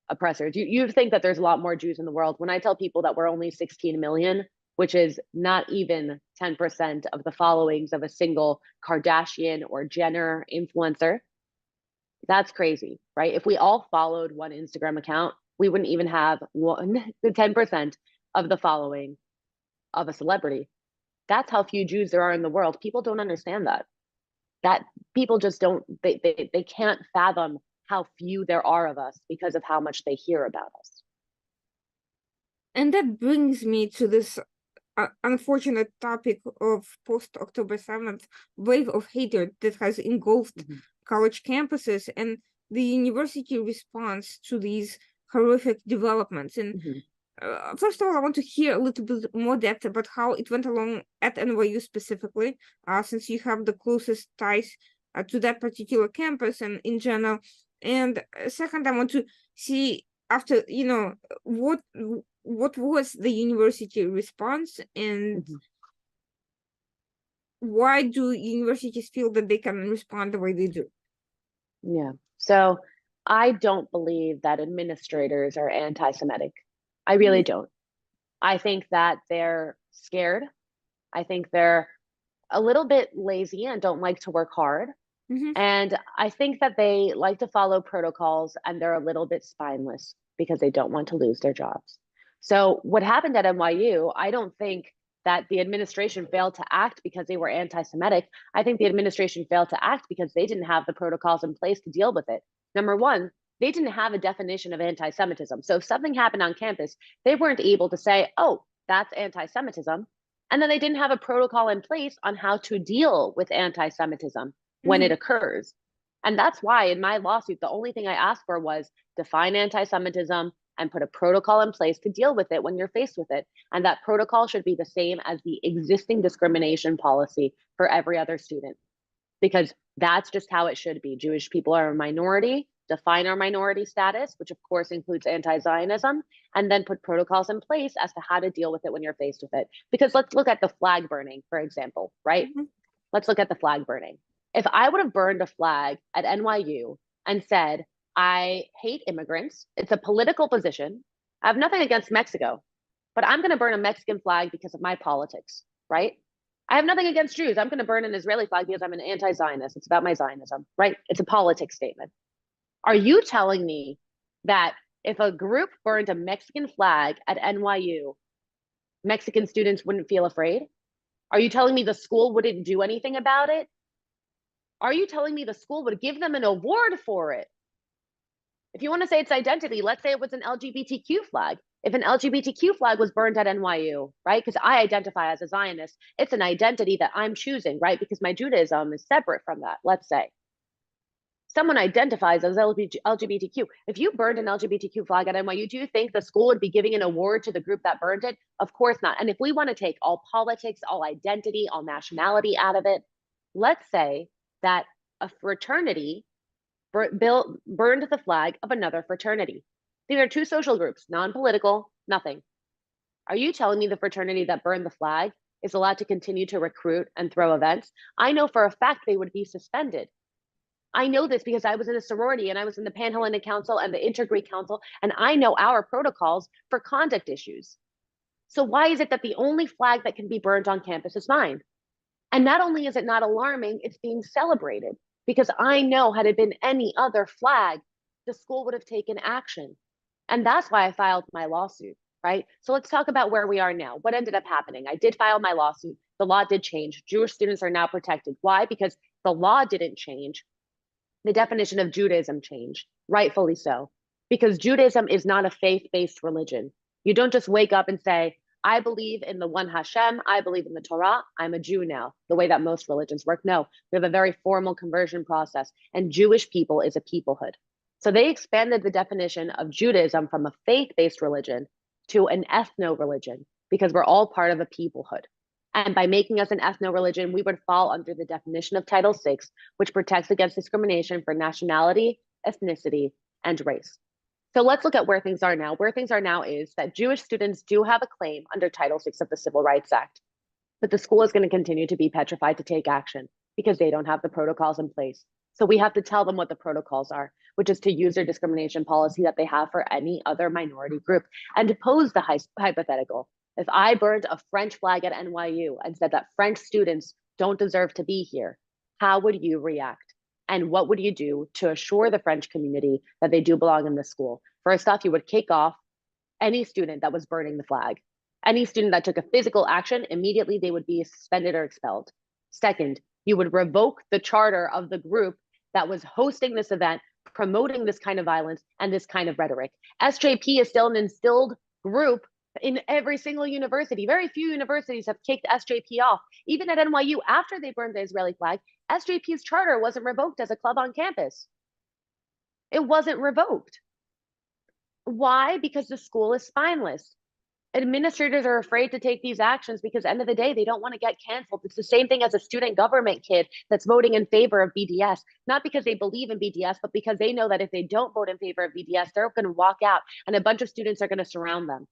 oppressors. You think that there's a lot more Jews in the world. When I tell people that we're only 16 million, which is not even 10% of the followings of a single Kardashian or Jenner influencer, that's crazy, right? If we all followed one Instagram account, we wouldn't even have 10% of the following of a celebrity. That's how few Jews there are in the world. People don't understand that. That people just don't, they can't fathom how few there are of us because of how much they hear about us. And that brings me to this unfortunate topic of post-October 7th wave of hatred that has engulfed college campuses and the university response to these horrific developments. And first of all, I want to hear a little bit more depth about how it went along at NYU specifically, since you have the closest ties to that particular campus and in general. And second, I want to see after, what was the university response, and why do universities feel that they can respond the way they do? Yeah. So I don't believe that administrators are anti-Semitic. I really don't. I think that they're scared. I think they're a little bit lazy and don't like to work hard. And I think that they like to follow protocols and they're a little bit spineless because they don't want to lose their jobs. So what happened at NYU, I don't think that the administration failed to act because they were anti-Semitic. I think the administration failed to act because they didn't have the protocols in place to deal with it. Number one, they didn't have a definition of anti-Semitism. So if something happened on campus, they weren't able to say, oh, that's anti-Semitism. And then they didn't have a protocol in place on how to deal with anti-Semitism when it occurs. And that's why in my lawsuit, the only thing I asked for was define anti-Semitism and put a protocol in place to deal with it when you're faced with it. And that protocol should be the same as the existing discrimination policy for every other student, because that's just how it should be. Jewish people are a minority, define our minority status, which of course includes anti-Zionism, and then put protocols in place as to how to deal with it when you're faced with it. Because let's look at the flag burning, for example, right? Let's look at the flag burning. If I would have burned a flag at NYU and said, I hate immigrants, it's a political position, I have nothing against Mexico, but I'm going to burn a Mexican flag because of my politics, right? I have nothing against Jews. I'm going to burn an Israeli flag because I'm an anti-Zionist. It's about my Zionism, right? It's a politics statement. Are you telling me that if a group burned a Mexican flag at NYU, Mexican students wouldn't feel afraid? Are you telling me the school wouldn't do anything about it? Are you telling me the school would give them an award for it? If you want to say it's identity, let's say it was an LGBTQ flag. If an LGBTQ flag was burned at NYU, right? Because I identify as a Zionist, it's an identity that I'm choosing, right? Because my Judaism is separate from that, let's say. Someone identifies as LGBTQ. If you burned an LGBTQ flag at NYU, do you think the school would be giving an award to the group that burned it? Of course not. And if we want to take all politics, all identity, all nationality out of it, let's say that a fraternity burned the flag of another fraternity. These are two social groups, non-political, nothing. Are you telling me the fraternity that burned the flag is allowed to continue to recruit and throw events? I know for a fact they would be suspended. I know this because I was in a sorority and I was in the Panhellenic Council and the Intergreek Council, and I know our protocols for conduct issues. So why is it that the only flag that can be burned on campus is mine? And not only is it not alarming, it's being celebrated, because I know had it been any other flag, the school would have taken action. And that's why I filed my lawsuit, right? So let's talk about where we are now. What ended up happening? I did file my lawsuit. The law did change. Jewish students are now protected. Why? Because the law didn't change. The definition of Judaism changed, rightfully so, because Judaism is not a faith-based religion. You don't just wake up and say, I believe in the one Hashem, I believe in the Torah, I'm a Jew now, the way that most religions work. No, we have a very formal conversion process, and Jewish people is a peoplehood. So they expanded the definition of Judaism from a faith-based religion to an ethno-religion, because we're all part of a peoplehood. And by making us an ethno-religion, we would fall under the definition of Title VI, which protects against discrimination for nationality, ethnicity, and race. So let's look at where things are now. Where things are now is that Jewish students do have a claim under Title VI of the Civil Rights Act, but the school is going to continue to be petrified to take action because they don't have the protocols in place. So we have to tell them what the protocols are, which is to use their discrimination policy that they have for any other minority group, and to pose the hypothetical. If I burned a French flag at NYU and said that French students don't deserve to be here, how would you react? And what would you do to assure the French community that they do belong in this school? First off, you would kick off any student that was burning the flag. Any student that took a physical action, immediately they would be suspended or expelled. Second, you would revoke the charter of the group that was hosting this event, promoting this kind of violence and this kind of rhetoric. SJP is still an instilled group in every single university. Very few universities have kicked SJP off. Even at NYU, after they burned the Israeli flag, SJP's charter wasn't revoked as a club on campus. It wasn't revoked. Why? Because the school is spineless. Administrators are afraid to take these actions because at the end of the day, they don't want to get canceled. It's the same thing as a student government kid that's voting in favor of BDS, not because they believe in BDS, but because they know that if they don't vote in favor of BDS, they're going to walk out and a bunch of students are going to surround them.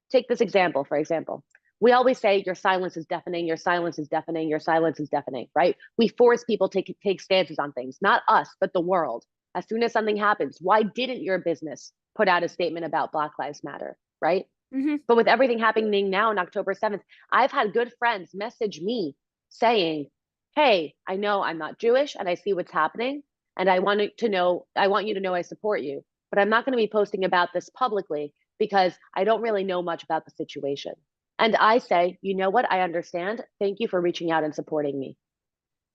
Take this example, for example. We always say your silence is deafening, your silence is deafening, your silence is deafening, right? We force people to take stances on things, not us, but the world. As soon as something happens, why didn't your business put out a statement about Black Lives Matter, right? Mm-hmm. But with everything happening now on October 7th, I've had good friends message me saying, hey, I know I'm not Jewish and I see what's happening. And I want you to know I support you, but I'm not going to be posting about this publicly because I don't really know much about the situation. And I say, you know what? I understand. Thank you for reaching out and supporting me.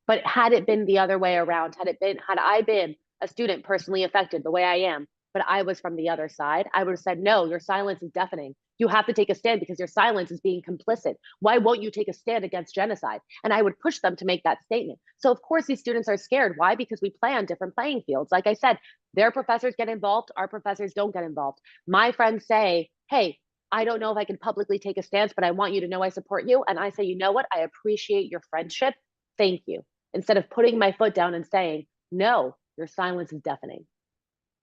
But had it been the other way around, had I been a student personally affected the way I am, but I was from the other side, I would have said, no, your silence is deafening. You have to take a stand because your silence is being complicit. Why won't you take a stand against genocide? And I would push them to make that statement. So of course these students are scared. Why? Because we play on different playing fields. Like I said, their professors get involved, our professors don't get involved. My friends say, hey, I don't know if I can publicly take a stance, but I want you to know I support you. And I say, you know what? I appreciate your friendship. Thank you. Instead of putting my foot down and saying, no, your silence is deafening.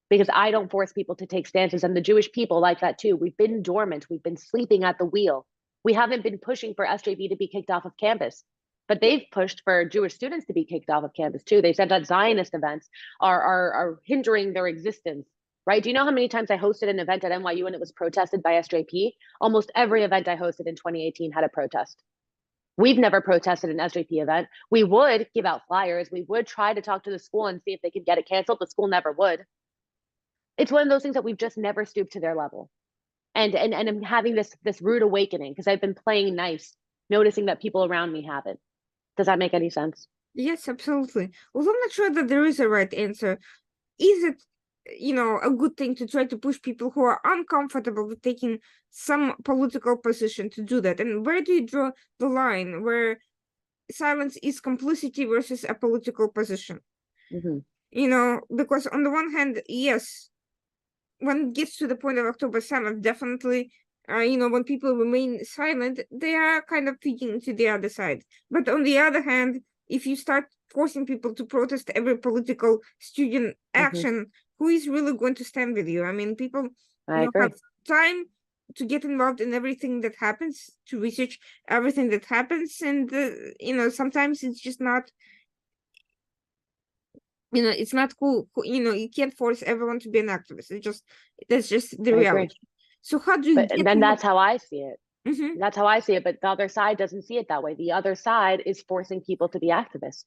Because I don't force people to take stances. And the Jewish people like that too. We've been dormant. We've been sleeping at the wheel. We haven't been pushing for SJV to be kicked off of campus, but they've pushed for Jewish students to be kicked off of campus too. They said that Zionist events are hindering their existence. right? Do you know how many times I hosted an event at NYU and it was protested by SJP? Almost every event I hosted in 2018 had a protest. We've never protested an SJP event. We would give out flyers. We would try to talk to the school and see if they could get it canceled. The school never would. It's one of those things that we've just never stooped to their level. And I'm having this rude awakening because I've been playing nice, noticing that people around me haven't. Does that make any sense? Yes, absolutely. Well, I'm not sure that there is a right answer. Is it, a good thing to try to push people who are uncomfortable with taking some political position to do that? And where do you draw the line where silence is complicity versus a political position? Mm-hmm. Because on the one hand, yes, when it gets to the point of October 7th, definitely, when people remain silent, they are kind of feeding to the other side. But on the other hand, if you start forcing people to protest every political student action, who is really going to stand with you? I mean, people have time to get involved in everything that happens, to research everything that happens, and sometimes it's just not. It's not cool. You can't force everyone to be an activist. That's just the reality. So how do you and then that's how I see it. Mm-hmm. That's how I see it. But the other side doesn't see it that way. The other side is forcing people to be activists.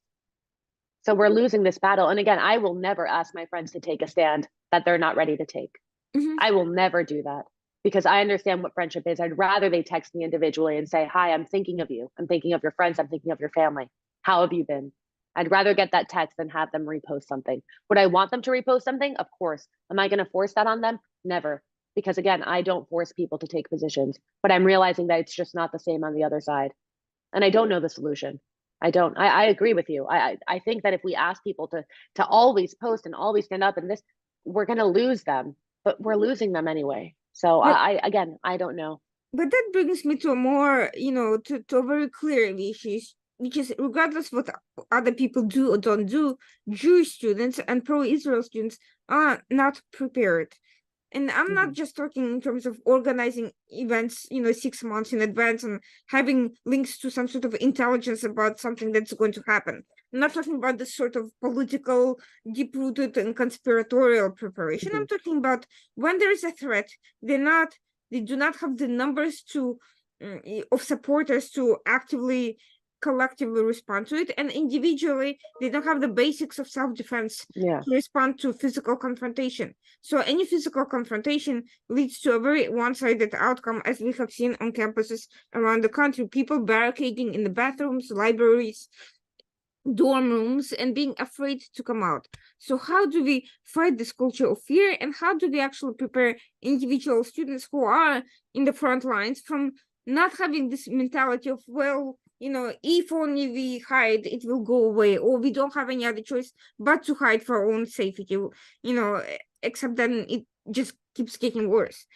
So we're losing this battle. And again, I will never ask my friends to take a stand that they're not ready to take. Mm-hmm. I will never do that because I understand what friendship is. I'd rather they text me individually and say, hi, I'm thinking of you. I'm thinking of your friends. I'm thinking of your family. How have you been? I'd rather get that text than have them repost something. Would I want them to repost something? Of course. Am I going to force that on them? Never. Because again, I don't force people to take positions, but I'm realizing that it's just not the same on the other side. And I don't know the solution. I don't. I agree with you. I think that if we ask people to always post and always stand up and this, we're going to lose them, but we're losing them anyway. So I don't know. But that brings me to a more, to a very clear issue, which is regardless what other people do or don't do, Jewish students and pro-Israel students are not prepared. And I'm not just talking in terms of organizing events, 6 months in advance and having links to some sort of intelligence about something that's going to happen. I'm not talking about this sort of political, deep-rooted and conspiratorial preparation. I'm talking about when there is a threat, they do not have the numbers of supporters to actively collectively respond to it, and individually they don't have the basics of self-defense to respond to physical confrontation. So any physical confrontation leads to a very one-sided outcome, as we have seen on campuses around the country, people barricading in the bathrooms, libraries, dorm rooms, and being afraid to come out. So how do we fight this culture of fear, and how do we actually prepare individual students who are in the front lines from not having this mentality of, well, if only we hide, it will go away, or we don't have any other choice but to hide for our own safety, except then it just keeps getting worse.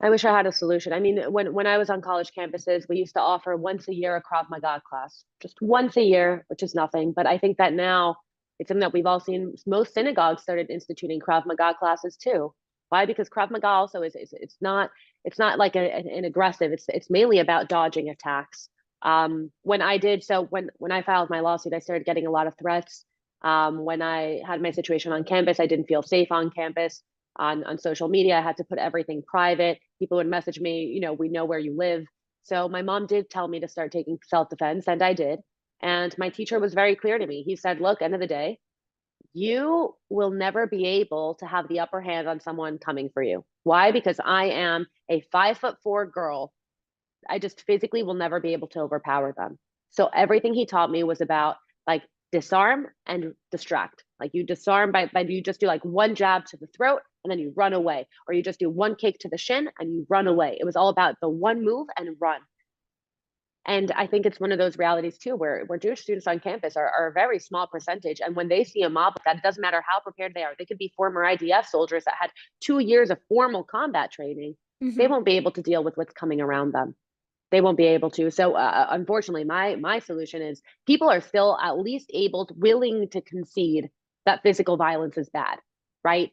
I wish I had a solution. I mean, when I was on college campuses, we used to offer once a year a Krav Maga class, just once a year, which is nothing. But I think that now it's something that we've all seen. Most synagogues started instituting Krav Maga classes too. Why? Because Krav Maga also it's not like an aggressive. It's mainly about dodging attacks. When I filed my lawsuit, I started getting a lot of threats. When I had my situation on campus, I didn't feel safe on campus. On social media, I had to put everything private. People would message me, we know where you live. So my mom did tell me to start taking self-defense, and I did. And my teacher was very clear to me. He said, look, end of the day, you will never be able to have the upper hand on someone coming for you. Why? Because I am a 5'4" girl. I just physically will never be able to overpower them. So everything he taught me was about like disarm and distract. Like you disarm by you just do like one jab to the throat and then you run away, or you just do one kick to the shin and you run away. It was all about the one move and run. And I think it's one of those realities too, where Jewish students on campus are a very small percentage. And when they see a mob like that, it doesn't matter how prepared they are. They could be former IDF soldiers that had 2 years of formal combat training. They won't be able to deal with what's coming around them. They won't be able to. So unfortunately, my solution is people are still at least willing to concede that physical violence is bad, right?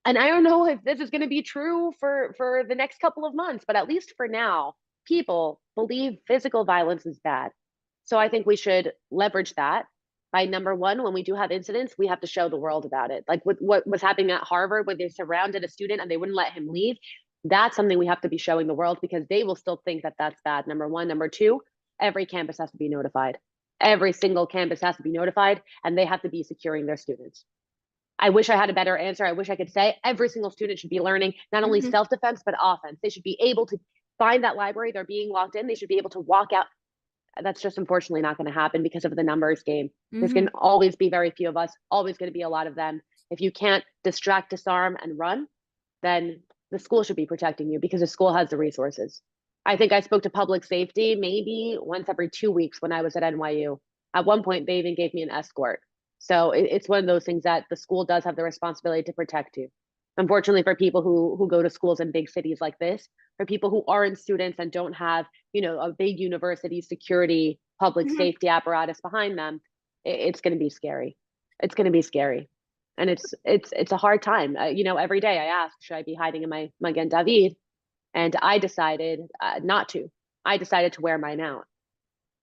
And I don't know if this is going to be true for the next couple of months, but at least for now, people believe physical violence is bad. So I think we should leverage that. by number one, when we do have incidents, we have to show the world about it. Like with what was happening at Harvard, where they surrounded a student and they wouldn't let him leave. That's something we have to be showing the world, because they will still think that that's bad. Number one. Number two, every campus has to be notified. Every single campus has to be notified, and they have to be securing their students. I wish I had a better answer. I wish I could say every single student should be learning not only self-defense, but offense. They should be able to find that library. They're being locked in. They should be able to walk out. That's just unfortunately not going to happen because of the numbers game. There's going to always be very few of us, always going to be a lot of them. If you can't distract, disarm, and run, then the school should be protecting you, because the school has the resources. I think I spoke to public safety maybe once every 2 weeks when I was at NYU. At one point, they even gave me an escort. So it's one of those things that the school does have the responsibility to protect you. Unfortunately, for people who go to schools in big cities like this, for people who aren't students and don't have, a big university security, public safety apparatus behind them, it's going to be scary. It's going to be scary. And it's a hard time. Every day I ask, should I be hiding in my Magen David? And I decided not to. I decided to wear mine out.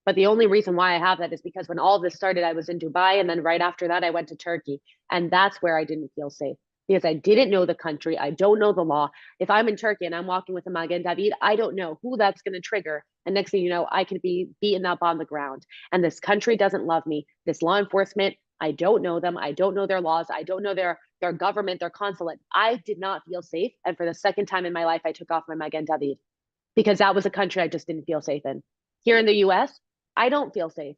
But the only reason why I have that is because when all of this started, I was in Dubai. And then right after that, I went to Turkey. And that's where I didn't feel safe, because I didn't know the country. I don't know the law. If I'm in Turkey and I'm walking with a Magen David, I don't know who that's going to trigger. And next thing you know, I could be beaten up on the ground. And this country doesn't love me. This law enforcement, I don't know them. I don't know their laws. I don't know their government, their consulate. I did not feel safe. And for the second time in my life, I took off my Magen David, because that was a country I just didn't feel safe in. Here in the US, I don't feel safe,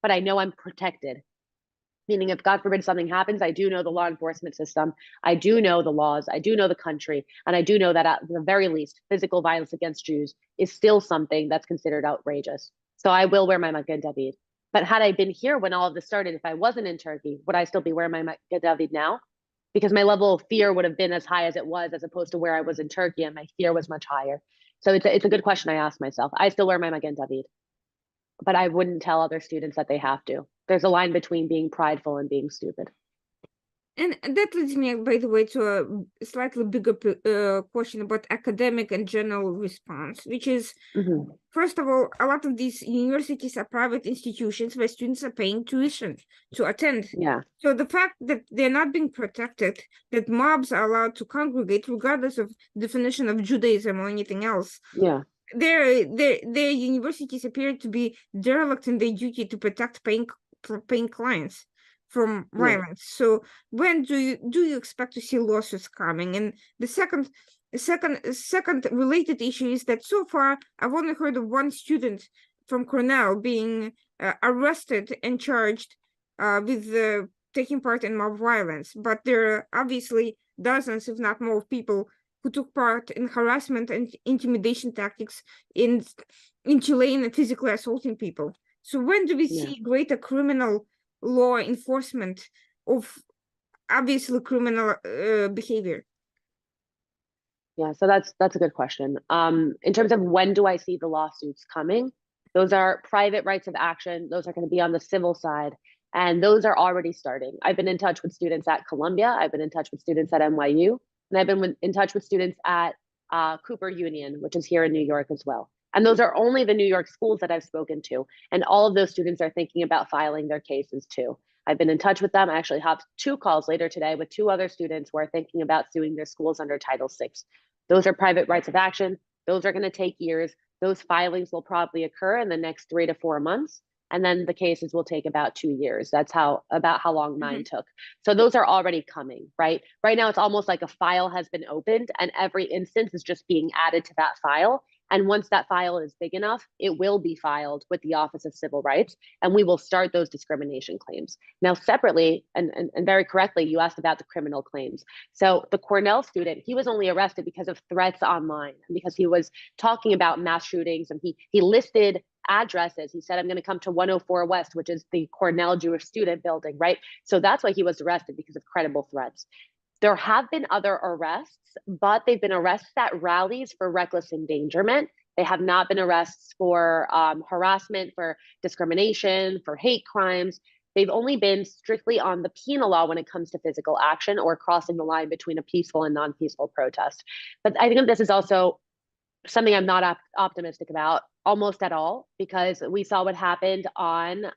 but I know I'm protected. Meaning, if God forbid something happens, I do know the law enforcement system. I do know the laws. I do know the country. And I do know that at the very least, physical violence against Jews is still something that's considered outrageous. So I will wear my Magen David. But had I been here when all of this started, if I wasn't in Turkey, would I still be wearing my Magen David now? Because my level of fear would have been as high as it was, as opposed to where I was in Turkey, and my fear was much higher. So it's a good question I asked myself. I still wear my Magen David, but I wouldn't tell other students that they have to. There's a line between being prideful and being stupid. And that leads me, by the way, to a slightly bigger question about academic and general response, which is, first of all, a lot of these universities are private institutions where students are paying tuition to attend. Yeah. So the fact that they're not being protected, that mobs are allowed to congregate regardless of definition of Judaism or anything else. Yeah. Their universities appear to be derelict in their duty to protect paying clients from violence. So when do you expect to see lawsuits coming? And the second related issue is that so far I've only heard of one student from Cornell being arrested and charged with taking part in mob violence, but there are obviously dozens, if not more, people who took part in harassment and intimidation tactics in Chile and physically assaulting people. So when do we see greater criminal law enforcement of obviously criminal behavior? Yeah, so that's a good question. In terms of when do I see the lawsuits coming, those are private rights of action. Those are going to be on the civil side, and those are already starting. I've been in touch with students at Columbia. I've been in touch with students at NYU, and I've been in touch with students at Cooper Union, which is here in New York as well. And those are only the New York schools that I've spoken to. And all of those students are thinking about filing their cases too. I've been in touch with them. I actually have 2 calls later today with 2 other students who are thinking about suing their schools under Title VI. Those are private rights of action. Those are going to take years. Those filings will probably occur in the next 3 to 4 months. And then the cases will take about 2 years. That's about how long mine took. So those are already coming, right? Right now, it's almost like a file has been opened and every instance is just being added to that file. And once that file is big enough, it will be filed with the Office of Civil Rights, and we will start those discrimination claims. Now, separately, and very correctly, you asked about the criminal claims. So the Cornell student, he was only arrested because of threats online, and because he was talking about mass shootings, and he listed addresses. He said, I'm going to come to 104 West, which is the Cornell Jewish student building, right? So that's why he was arrested, because of credible threats. There have been other arrests, but they've been arrests at rallies for reckless endangerment. They have not been arrests for harassment, for discrimination, for hate crimes. They've only been strictly on the penal law when it comes to physical action or crossing the line between a peaceful and non-peaceful protest. But I think this is also something I'm not optimistic about almost at all, because we saw what happened on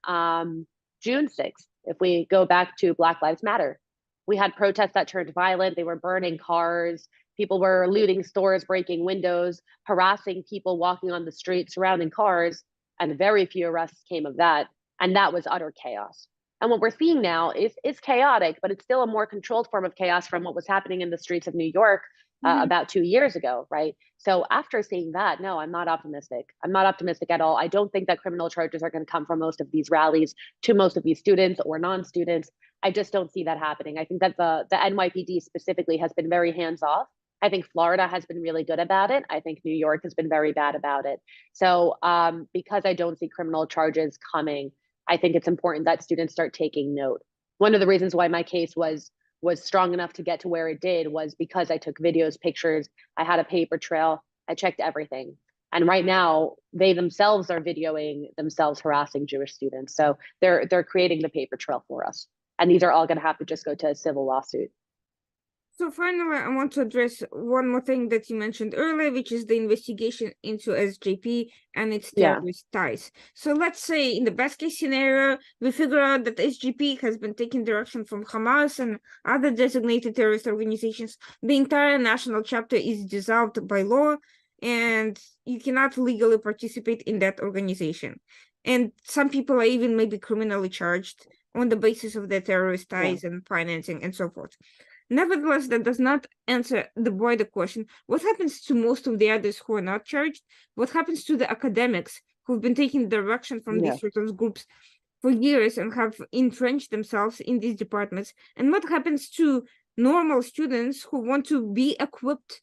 June 6th, if we go back to Black Lives Matter, we had protests that turned violent. They were burning cars. People were looting stores, breaking windows, harassing people walking on the street, surrounding cars, and very few arrests came of that. And that was utter chaos. And what we're seeing now is chaotic, but it's still a more controlled form of chaos from what was happening in the streets of New York about 2 years ago, right? So after seeing that, no, I'm not optimistic. I'm not optimistic at all. I don't think that criminal charges are going to come from most of these rallies to most of these students or non-students. I just don't see that happening. I think that the NYPD specifically has been very hands off. I think Florida has been really good about it. I think New York has been very bad about it. So because I don't see criminal charges coming, I think it's important that students start taking note. One of the reasons why my case was strong enough to get to where it did was because I took videos, pictures, I had a paper trail, I checked everything. And right now, they themselves are videoing themselves harassing Jewish students. So they're creating the paper trail for us. And these are all going to have to just go to a civil lawsuit. So finally, I want to address one more thing that you mentioned earlier, which is the investigation into SJP and its terrorist ties. So let's say in the best case scenario, we figure out that SJP has been taking direction from Hamas and other designated terrorist organizations. The entire national chapter is dissolved by law, and you cannot legally participate in that organization. And some people are even maybe criminally charged on the basis of their terrorist ties and financing and so forth. Nevertheless, that does not answer the broader question. What happens to most of the others who are not charged? What happens to the academics who've been taking direction from these sort of groups for years and have entrenched themselves in these departments? And what happens to normal students who want to be equipped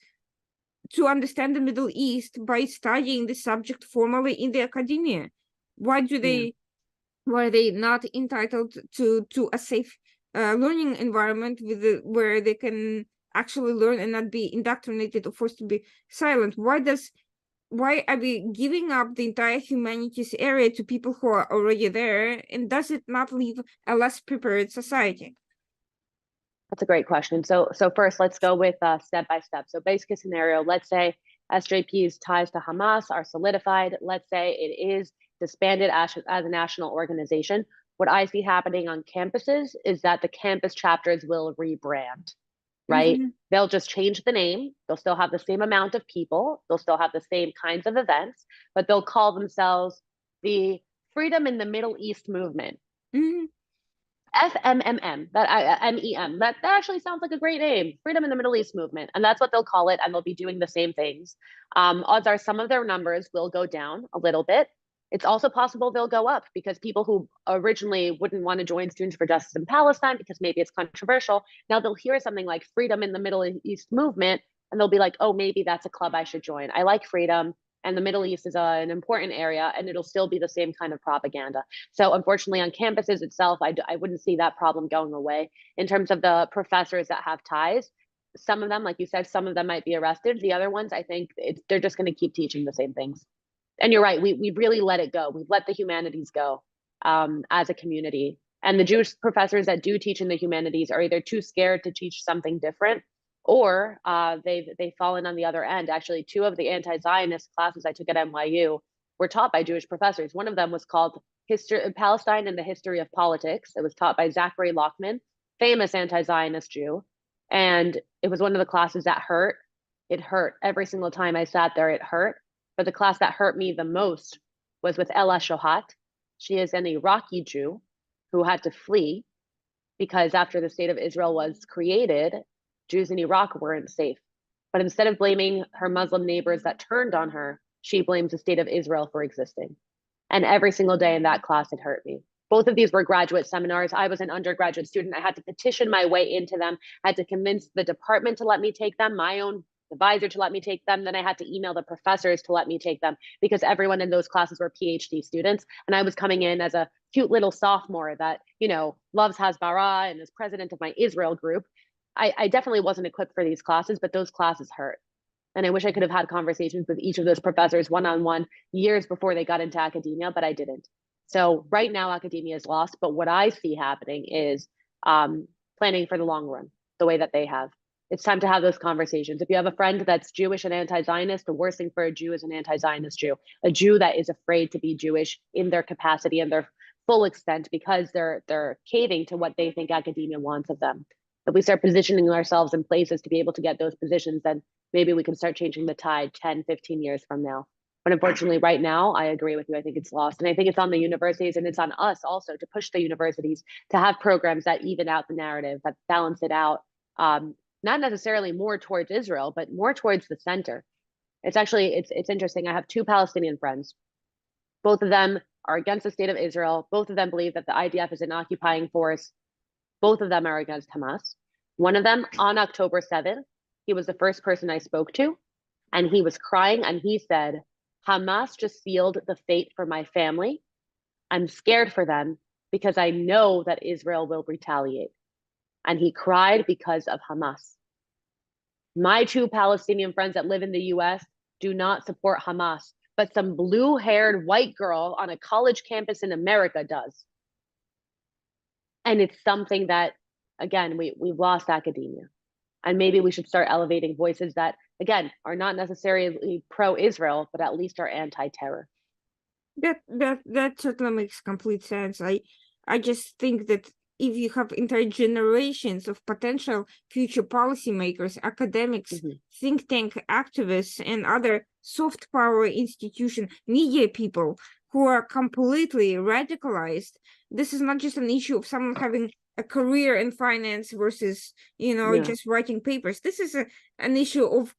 to understand the Middle East by studying the subject formally in the academia? Why are they not entitled to a safe learning environment where they can actually learn and not be indoctrinated or forced to be silent? Why are we giving up the entire humanities area to people who are already there? And does it not leave a less prepared society? That's a great question. So first, let's go with step by step. So base case scenario, let's say SJP's ties to Hamas are solidified. Let's say it is disbanded as a national organization. What I see happening on campuses is that the campus chapters will rebrand, right? They'll just change the name. They'll still have the same amount of people. They'll still have the same kinds of events, but they'll call themselves the Freedom in the Middle East Movement. FMMM, that MEM, that actually sounds like a great name, Freedom in the Middle East Movement. And that's what they'll call it. And they'll be doing the same things. Odds are some of their numbers will go down a little bit. It's also possible they'll go up because people who originally wouldn't want to join Students for Justice in Palestine because maybe it's controversial, now they'll hear something like Freedom in the Middle East Movement, and they'll be like, oh, maybe that's a club I should join. I like freedom, and the Middle East is an important area, and it'll still be the same kind of propaganda. So unfortunately, on campuses itself, I wouldn't see that problem going away. In terms of the professors that have ties, some of them, like you said, some of them might be arrested. The other ones, I think they're just going to keep teaching the same things. And you're right, we really let it go. We've let the humanities go as a community. And the Jewish professors that do teach in the humanities are either too scared to teach something different, or they've fallen on the other end. Actually, 2 of the anti-Zionist classes I took at NYU were taught by Jewish professors. One of them was called Palestine and the History of Politics. It was taught by Zachary Lockman, famous anti-Zionist Jew. And it was one of the classes that hurt. It hurt every single time I sat there, it hurt. But the class that hurt me the most was with Ella Shohat. She is an Iraqi Jew who had to flee because after the state of Israel was created, Jews in Iraq weren't safe. But instead of blaming her Muslim neighbors that turned on her, she blames the state of Israel for existing. And every single day in that class, it hurt me. Both of these were graduate seminars. I was an undergraduate student. I had to petition my way into them. I had to convince the department to let me take them, my own advisor to let me take them. Then I had to email the professors to let me take them because everyone in those classes were PhD students. And I was coming in as a cute little sophomore that, loves Hasbara and is president of my Israel group. I definitely wasn't equipped for these classes, but those classes hurt. And I wish I could have had conversations with each of those professors one-on-one years before they got into academia, but I didn't. So right now academia is lost, but what I see happening is planning for the long run, the way that they have. It's time to have those conversations. If you have a friend that's Jewish and anti-Zionist, the worst thing for a Jew is an anti-Zionist Jew, a Jew that is afraid to be Jewish in their capacity and their full extent because they're caving to what they think academia wants of them. If we start positioning ourselves in places to be able to get those positions, then maybe we can start changing the tide 10, 15 years from now. But unfortunately, right now, I agree with you. I think it's lost. And I think it's on the universities and it's on us also to push the universities to have programs that even out the narrative, that balance it out. Not necessarily more towards Israel, but more towards the center. It's interesting. I have two Palestinian friends. Both of them are against the state of Israel. Both of them believe that the IDF is an occupying force. Both of them are against Hamas. One of them, on October 7th, he was the first person I spoke to, and he was crying, and he said, Hamas just sealed the fate for my family. I'm scared for them because I know that Israel will retaliate. And he cried because of Hamas. My two Palestinian friends that live in the US do not support Hamas, but some blue-haired white girl on a college campus in America does. And it's something that, again, we've lost academia. And maybe we should start elevating voices that, again, are not necessarily pro-Israel, but at least are anti-terror. That certainly makes complete sense. I just think that if you have entire generations of potential future policymakers, academics, think tank activists, and other soft power institution, media people who are completely radicalized, this is not just an issue of someone having a career in finance versus, just writing papers. This is an issue of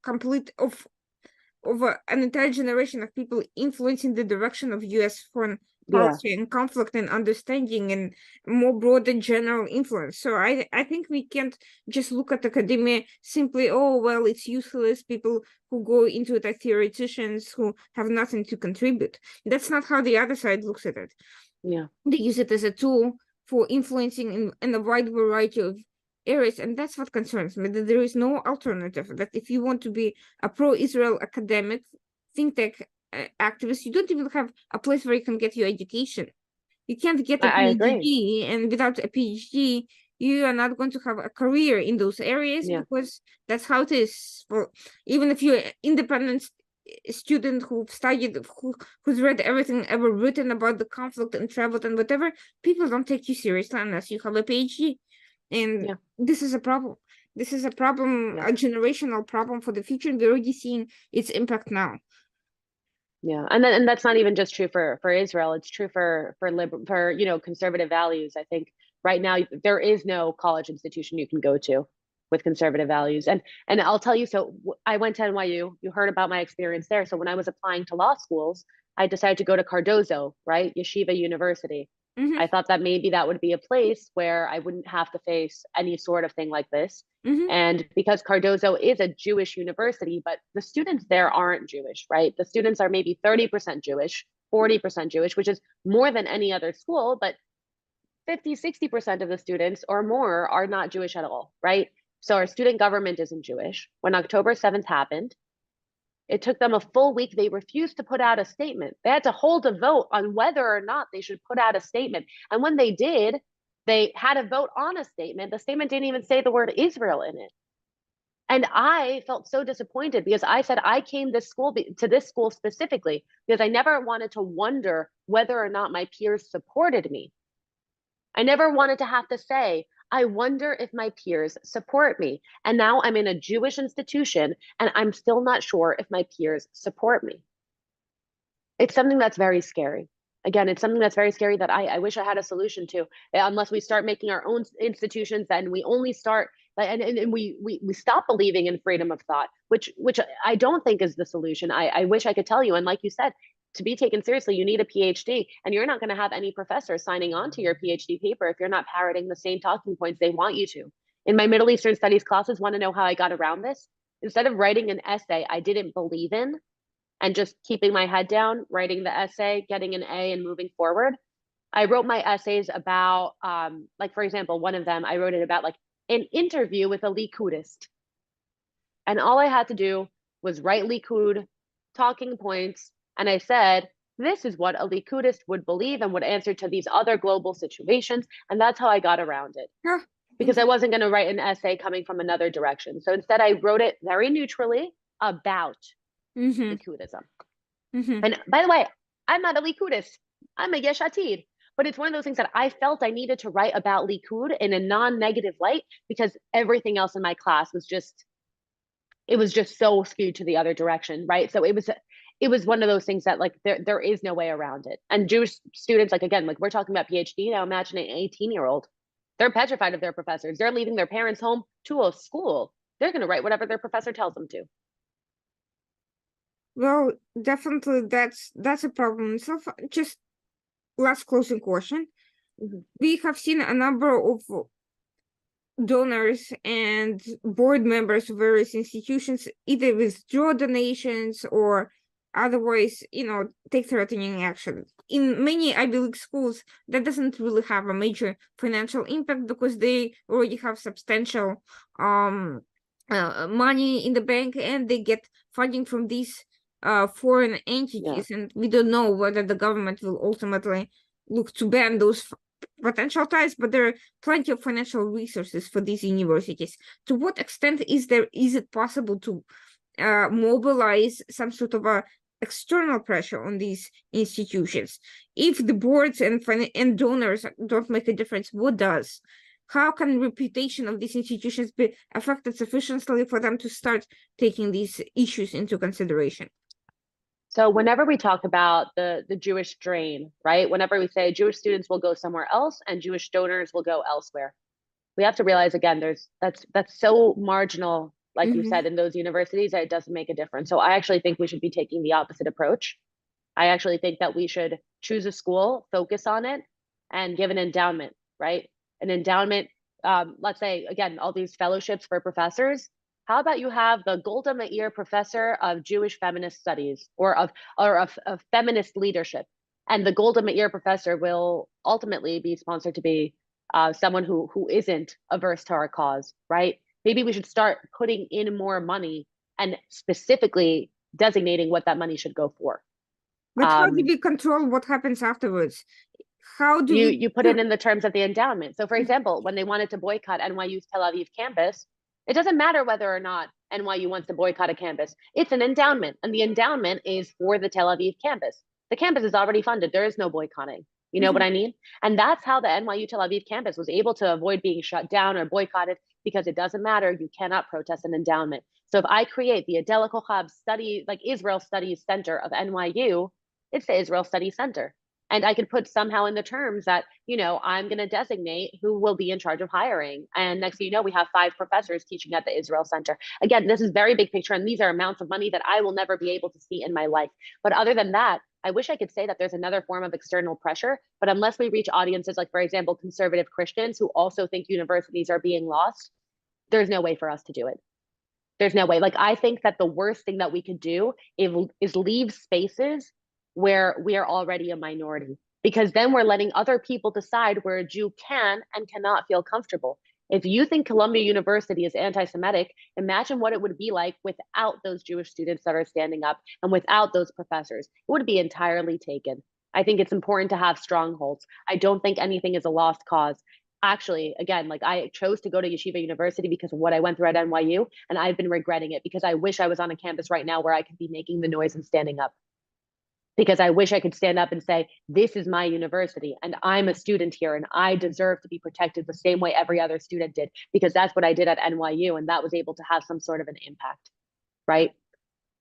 an entire generation of people influencing the direction of U.S. foreign policy and conflict and understanding and more broader general influence. So I think we can't just look at academia simply, oh, well, it's useless, people who go into it are theoreticians who have nothing to contribute. That's not how the other side looks at it. Yeah. They use it as a tool for influencing in a wide variety of areas, and that's what concerns me, that there is no alternative, that if you want to be a pro-Israel academic, think tank activist, you don't even have a place where you can get your education. You can't get a PhD, and without a PhD, you are not going to have a career in those areas because that's how it is. For even if you're an independent student who've studied, who's read everything ever written about the conflict and traveled and whatever, people don't take you seriously unless you have a PhD. And this is a problem. This is a problem, a generational problem for the future. We're already seeing its impact now. Yeah, and that's not even just true for Israel. It's true for conservative values. I think right now there is no college institution you can go to with conservative values. And I'll tell you, so I went to NYU. You heard about my experience there. So when I was applying to law schools, I decided to go to Cardozo, right? Yeshiva University. I thought that maybe that would be a place where I wouldn't have to face any sort of thing like this. And because Cardozo is a Jewish university, but the students there aren't Jewish, right? The students are maybe 30% Jewish, 40% Jewish, which is more than any other school, but 50, 60% of the students or more are not Jewish at all, right? So our student government isn't Jewish. When October 7th happened, it took them a full week. They refused to put out a statement. They had to hold a vote on whether or not they should put out a statement. And when they did, they had a vote on a statement. The statement didn't even say the word Israel in it. And I felt so disappointed because I said I came to this school specifically because I never wanted to wonder whether or not my peers supported me. I never wanted to have to say, I wonder if my peers support me. And now I'm in a Jewish institution and I'm still not sure if my peers support me. It's something that's very scary. Again, it's something that's very scary that I wish I had a solution to, unless we start making our own institutions and we only start and we stop believing in freedom of thought, which I don't think is the solution. I wish I could tell you. And like you said, to be taken seriously, you need a PhD, and you're not going to have any professor signing on to your PhD paper if you're not parroting the same talking points they want you to. In my Middle Eastern studies classes, want to know how I got around this? Instead of writing an essay I didn't believe in and just keeping my head down, writing the essay, getting an A and moving forward, I wrote my essays about, like, for example, one of them, I wrote it about like an interview with a Likudist. And all I had to do was write Likud, talking points, and I said, this is what a Likudist would believe and would answer to these other global situations. And that's how I got around it. Because I wasn't going to write an essay coming from another direction. So instead, I wrote it very neutrally about Likudism. And by the way, I'm not a Likudist. I'm a Yesh Atid. but it's one of those things that I felt I needed to write about Likud in a non-negative light because everything else in my class was just, it was just so skewed to the other direction, right? So it was one of those things that like there is no way around it. And Jewish students, like again, like we're talking about PhD now, imagine an 18-year-old. They're petrified of their professors. They're leaving their parents home to a school. They're going to write whatever their professor tells them to. Well, definitely that's a problem. So just last closing question. Mhm. We have seen a number of donors and board members of various institutions either withdraw donations or otherwise, take threatening action. In many Ivy League schools, that doesn't really have a major financial impact because they already have substantial money in the bank and they get funding from these foreign entities. And we don't know whether the government will ultimately look to ban those potential ties, but there are plenty of financial resources for these universities. To what extent is it possible to mobilize some sort of a external pressure on these institutions? If the boards and donors don't make a difference, what does? How can reputation of these institutions be affected sufficiently for them to start taking these issues into consideration? So whenever we talk about the Jewish drain, right? Whenever we say Jewish students will go somewhere else and Jewish donors will go elsewhere, we have to realize again, that's so marginal, like you said, in those universities that it doesn't make a difference. So I actually think we should be taking the opposite approach. I actually think that we should choose a school, focus on it, and give an endowment, right? An endowment, let's say, again, all these fellowships for professors. How about you have the Golda Meir Professor of Jewish Feminist Studies or of feminist leadership? And the Golda Meir Professor will ultimately be sponsored to be someone who isn't averse to our cause, right? Maybe we should start putting in more money and specifically designating what that money should go for. But how do we control what happens afterwards? How do you put it in the terms of the endowment? So for example, when they wanted to boycott NYU's Tel Aviv campus, it doesn't matter whether or not NYU wants to boycott a campus. It's an endowment, and the endowment is for the Tel Aviv campus. The campus is already funded. There is no boycotting. You know what I mean? And that's how the NYU Tel Aviv campus was able to avoid being shut down or boycotted, because it doesn't matter. You cannot protest an endowment. So if I create the Adela Cojab Israel Studies Center of NYU, it's the Israel Studies Center. And I could put somehow in the terms that, I'm going to designate who will be in charge of hiring. And next thing you know, we have 5 professors teaching at the Israel Center. Again, this is very big picture, and these are amounts of money that I will never be able to see in my life. But other than that, I wish I could say that there's another form of external pressure, but unless we reach audiences like, for example, conservative Christians who also think universities are being lost, there's no way for us to do it. There's no way. Like, I think that the worst thing that we could do is leave spaces where we are already a minority, because then we're letting other people decide where a Jew can and cannot feel comfortable. If you think Columbia University is anti-Semitic, imagine what it would be like without those Jewish students that are standing up and without those professors. It would be entirely taken. I think it's important to have strongholds. I don't think anything is a lost cause. Actually, again, like, I chose to go to Yeshiva University because of what I went through at NYU, and I've been regretting it because I wish I was on a campus right now where I could be making the noise and standing up. Because I wish I could stand up and say, this is my university and I'm a student here and I deserve to be protected the same way every other student did, because that's what I did at NYU, and that was able to have some sort of an impact, right?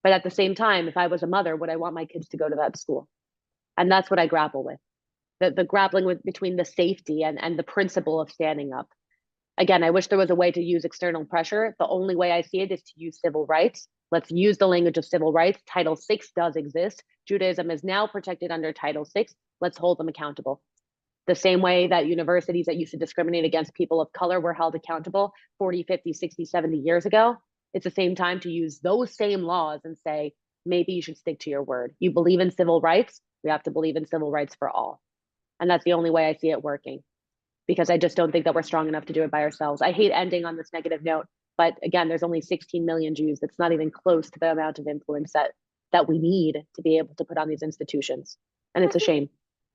But at the same time, if I was a mother, would I want my kids to go to that school? And that's what I grapple with, the grappling with between the safety and the principle of standing up. Again, I wish there was a way to use external pressure. The only way I see it is to use civil rights. Let's use the language of civil rights. Title VI does exist. Judaism is now protected under Title VI. Let's hold them accountable. The same way that universities that used to discriminate against people of color were held accountable 40, 50, 60, 70 years ago, it's the same time to use those same laws and say, maybe you should stick to your word. You believe in civil rights, we have to believe in civil rights for all. And that's the only way I see it working, because I just don't think that we're strong enough to do it by ourselves. I hate ending on this negative note, but again, there's only 16 million Jews. That's not even close to the amount of influence that we need to be able to put on these institutions. And it's a shame.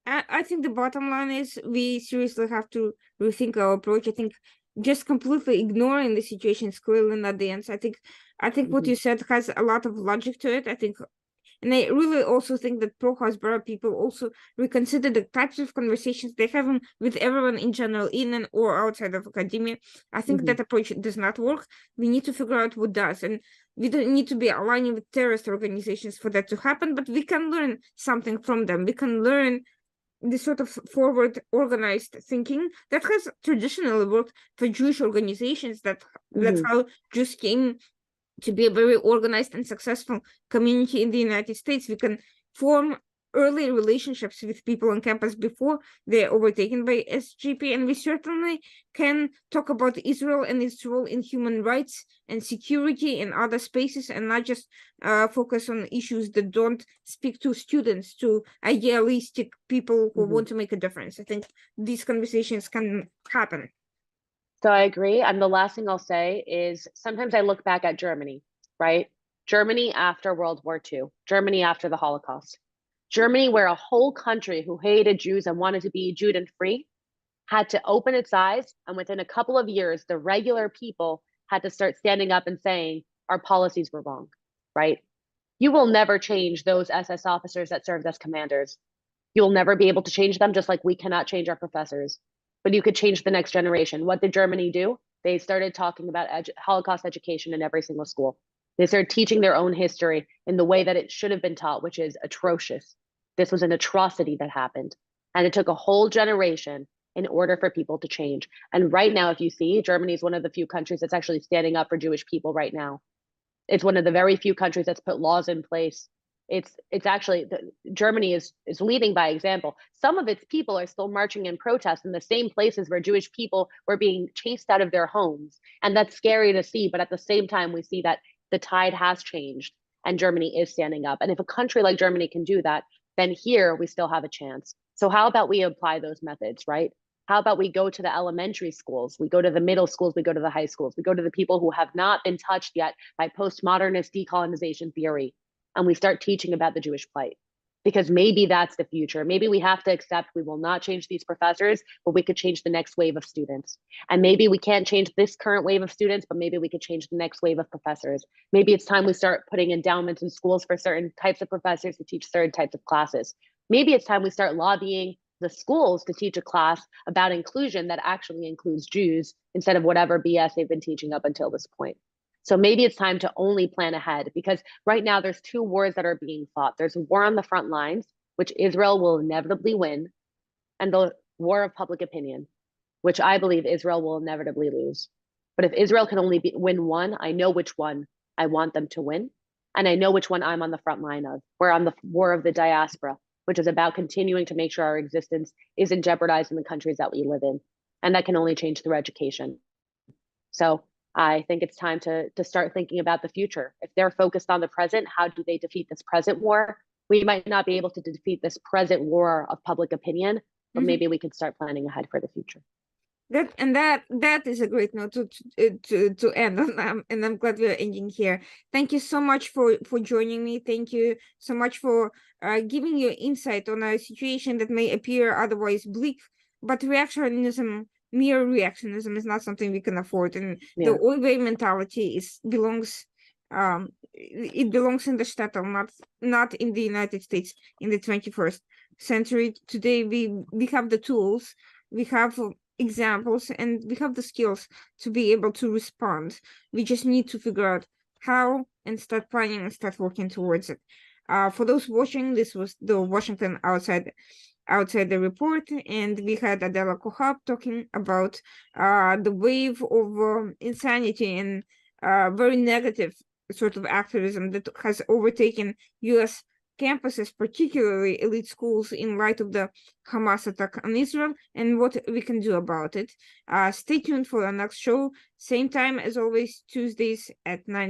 I think the bottom line is we seriously have to rethink our approach. I think just completely ignoring the situation is clearly not the answer. I think what you said has a lot of logic to it. I think And I really also think that pro-Hasbara people also reconsider the types of conversations they have with everyone in general, in and or outside of academia. I think that approach does not work. We need to figure out what does. And we don't need to be aligning with terrorist organizations for that to happen, but we can learn something from them. We can learn this sort of forward organized thinking that has traditionally worked for Jewish organizations. That's how Jews came to be a very organized and successful community in the United States. We can form early relationships with people on campus before they're overtaken by SGP, and we certainly can talk about Israel and its role in human rights and security in other spaces, and not just focus on issues that don't speak to students, to idealistic people who want to make a difference. I think these conversations can happen. So I agree. And the last thing I'll say is sometimes I look back at Germany, right? Germany after World War II, Germany after the Holocaust, Germany, where a whole country who hated Jews and wanted to be Judean free had to open its eyes. And within a couple of years, the regular people had to start standing up and saying, our policies were wrong, right? You will never change those SS officers that served as commanders. You'll never be able to change them, just like we cannot change our professors. But you could change the next generation. What did Germany do? They started talking about Holocaust education in every single school. They started teaching their own history in the way that it should have been taught, which is atrocious. This was an atrocity that happened. And it took a whole generation in order for people to change. And right now, if you see, Germany is one of the few countries that's actually standing up for Jewish people right now. It's one of the very few countries that's put laws in place. It's actually, Germany is leading by example. Some of its people are still marching in protest in the same places where Jewish people were being chased out of their homes. And that's scary to see. But at the same time, we see that the tide has changed and Germany is standing up. And if a country like Germany can do that, then here we still have a chance. So how about we apply those methods, right? How about we go to the elementary schools, we go to the middle schools, we go to the high schools, we go to the people who have not been touched yet by postmodernist decolonization theory, and we start teaching about the Jewish plight. Because maybe that's the future. Maybe we have to accept we will not change these professors, but we could change the next wave of students. And maybe we can't change this current wave of students, but maybe we could change the next wave of professors. Maybe it's time we start putting endowments in schools for certain types of professors to teach certain types of classes. Maybe it's time we start lobbying the schools to teach a class about inclusion that actually includes Jews instead of whatever BS they've been teaching up until this point. So maybe it's time to only plan ahead, because right now there's two wars that are being fought. There's a war on the front lines, which Israel will inevitably win, and the war of public opinion, which I believe Israel will inevitably lose. But if Israel can only win one, I know which one I want them to win. And I know which one I'm on the front line of. We're on the war of the diaspora, which is about continuing to make sure our existence isn't jeopardized in the countries that we live in. And that can only change through education. So I think it's time to start thinking about the future. If they're focused on the present, how do they defeat this present war? We might not be able to defeat this present war of public opinion, but maybe we can start planning ahead for the future. That is a great note to end on, and I'm glad we're ending here. Thank you so much for joining me. Thank you so much for giving your insight on a situation that may appear otherwise bleak, but mere reactionism is not something we can afford, and the Oive mentality belongs in the shtetl, not in the United States in the 21st century. Today we have the tools, we have examples, and we have the skills to be able to respond. We just need to figure out how and start planning and start working towards it. For those watching, this was the Washington Outside the Report, and we had Adela Cojab talking about the wave of insanity and very negative sort of activism that has overtaken U.S. campuses, particularly elite schools, in light of the Hamas attack on Israel and what we can do about it. Stay tuned for our next show, same time as always, Tuesdays at 9 p.m.